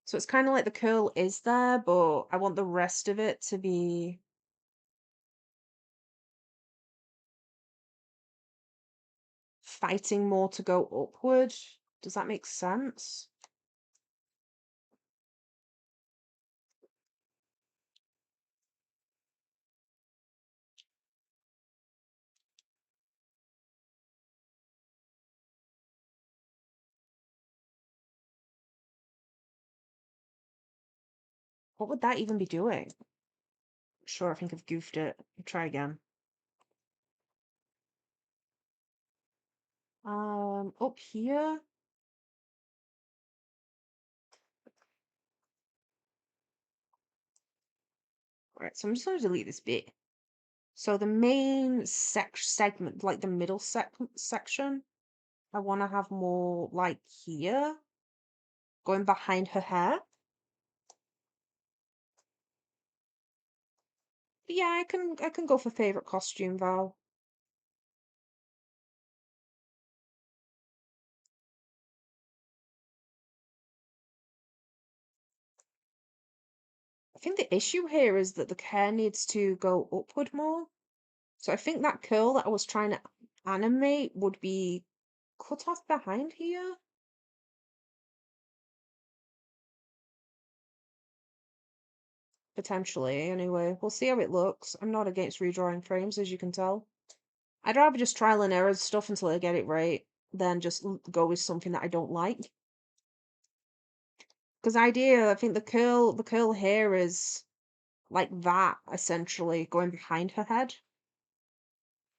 So it's kind of like the curl is there, but I want the rest of it to be fighting more to go upward. Does that make sense? What would that even be doing? Sure, I think I've goofed it. Try again. Up here. Right, so I'm just going to delete this bit. So the main segment, like the middle section, I want to have more like here, going behind her hair. But yeah, I can go for favorite costume, Val. I think the issue here is that the hair needs to go upward more. So I think that curl that I was trying to animate would be cut off behind here. Potentially, anyway. We'll see how it looks. I'm not against redrawing frames, as you can tell. I'd rather just trial and error stuff until I get it right than just go with something that I don't like. Because I think the curl here is like that, essentially, going behind her head.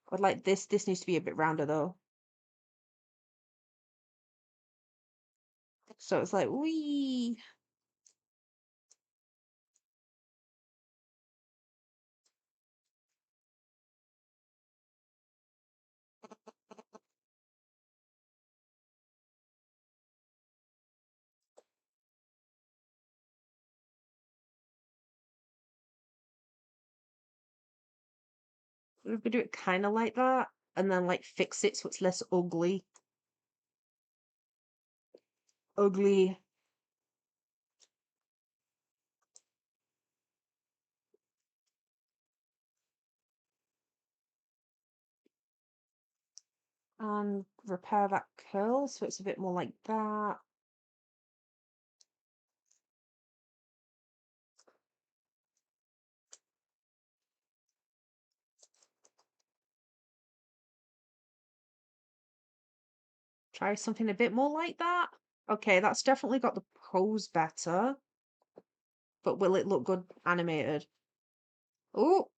But like this needs to be a bit rounder though. So it's like, wee. We could do it kind of like that, and then like fix it so it's less ugly. Ugly. And repair that curl so it's a bit more like that. Try something a bit more like that. Okay, that's definitely got the pose better. But will it look good animated? Oh,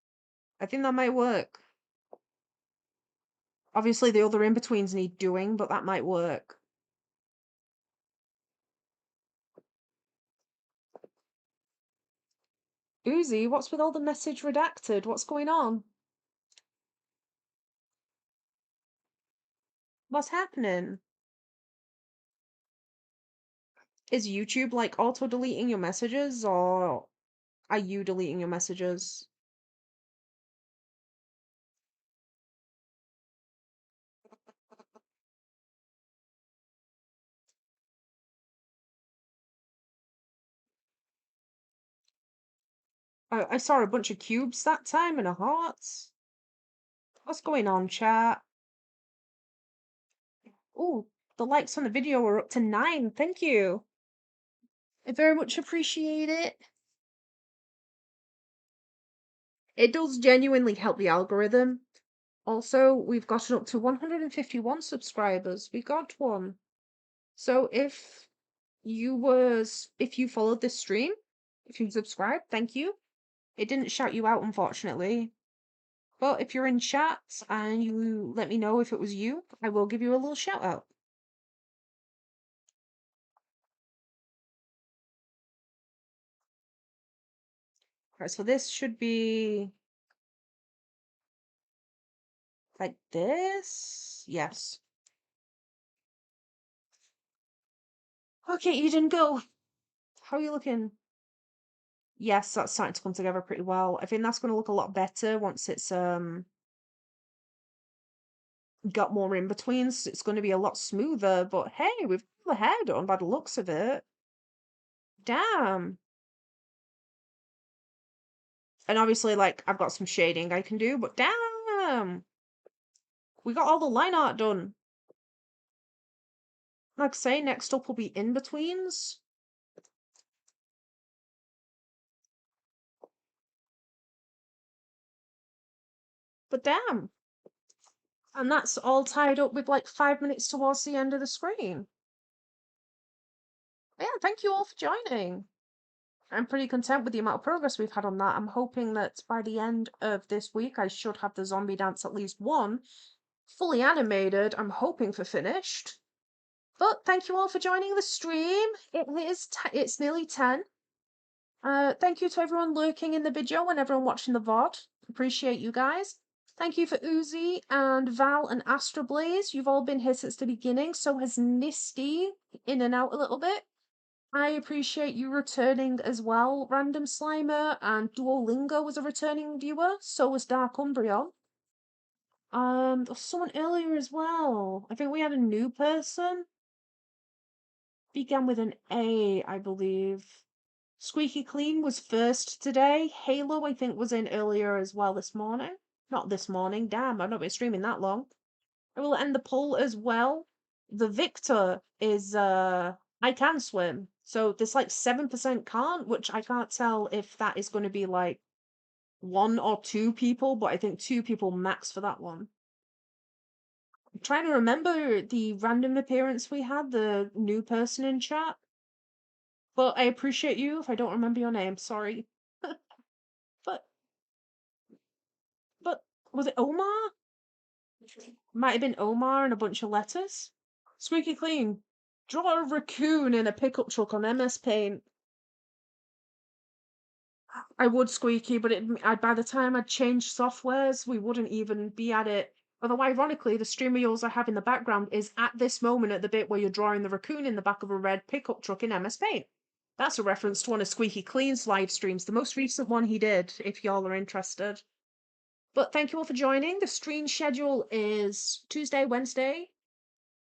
I think that might work. Obviously, the other in-betweens need doing, but that might work. Uzi, what's with all the message redacted? What's going on? What's happening? Is YouTube like auto-deleting your messages, or are you deleting your messages? I saw a bunch of cubes that time and a heart. What's going on, chat? Oh, the likes on the video are up to 9. Thank you. I very much appreciate it. It does genuinely help the algorithm. Also, we've gotten up to 151 subscribers. We got one. So if you followed this stream, if you subscribed, thank you. It didn't shout you out, unfortunately. But if you're in chat and you let me know if it was you, I will give you a little shout out. Right, so this should be like this. Yes. Okay, Eden, go. How are you looking? Yes, that's starting to come together pretty well. I think that's going to look a lot better once it's got more in betweens. It's going to be a lot smoother. But hey, we've got the hair done by the looks of it. Damn. And obviously, like, I've got some shading I can do, but damn. We got all the line art done. Like I say, next up will be in betweens. But damn. And that's all tied up with like 5 minutes towards the end of the screen. Yeah, thank you all for joining. I'm pretty content with the amount of progress we've had on that. I'm hoping that by the end of this week, I should have the zombie dance at least one fully animated. I'm hoping for finished. But thank you all for joining the stream. It's nearly 10. Thank you to everyone lurking in the video and everyone watching the VOD. Appreciate you guys. Thank you for Uzi and Val and Astroblaze. You've all been here since the beginning. So has Nisty, in and out a little bit. I appreciate you returning as well, Random Slimer, and Duolingo was a returning viewer. So was Dark Umbreon. There was someone earlier as well. I think we had a new person. Began with an A, I believe. Squeaky Clean was first today. Halo, I think, was in earlier as well this morning. Not this morning, damn, I've not been streaming that long. I will end the poll as well. The victor is I can swim. So there's like 7% can't, which I can't tell if that is going to be like 1 or 2 people, but I think 2 people max for that one. I'm trying to remember the random appearance we had, the new person in chat. But I appreciate you if I don't remember your name, sorry. But but was it Omar? Might have been Omar and a bunch of letters. Squeaky Clean. Draw a raccoon in a pickup truck on MS Paint. I would Squeaky, but by the time I'd changed softwares, we wouldn't even be at it. Although, ironically, the stream we also have in the background is at this moment at the bit where you're drawing the raccoon in the back of a red pickup truck in MS Paint. That's a reference to one of Squeaky Clean's live streams, the most recent one he did, if y'all are interested. But thank you all for joining. The stream schedule is Tuesday, Wednesday,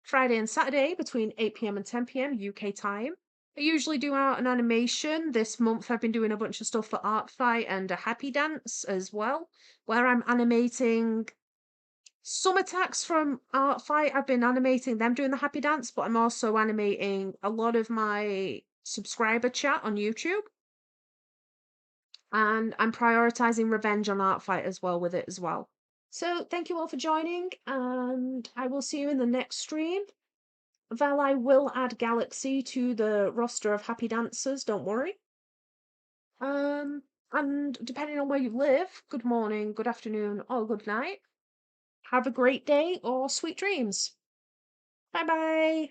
Friday and Saturday between 8 p.m. and 10 p.m. UK time. I usually do art and animation. This month I've been doing a bunch of stuff for Art Fight and a Happy Dance as well, where I'm animating some attacks from Art Fight. I've been animating them doing the Happy Dance, but I'm also animating a lot of my subscriber chat on YouTube. And I'm prioritizing Revenge on Art Fight as well with it as well. So thank you all for joining, and I will see you in the next stream. Val, I will add Galaxy to the roster of happy dancers, don't worry. And depending on where you live, good morning, good afternoon, or good night. Have a great day or sweet dreams. Bye bye.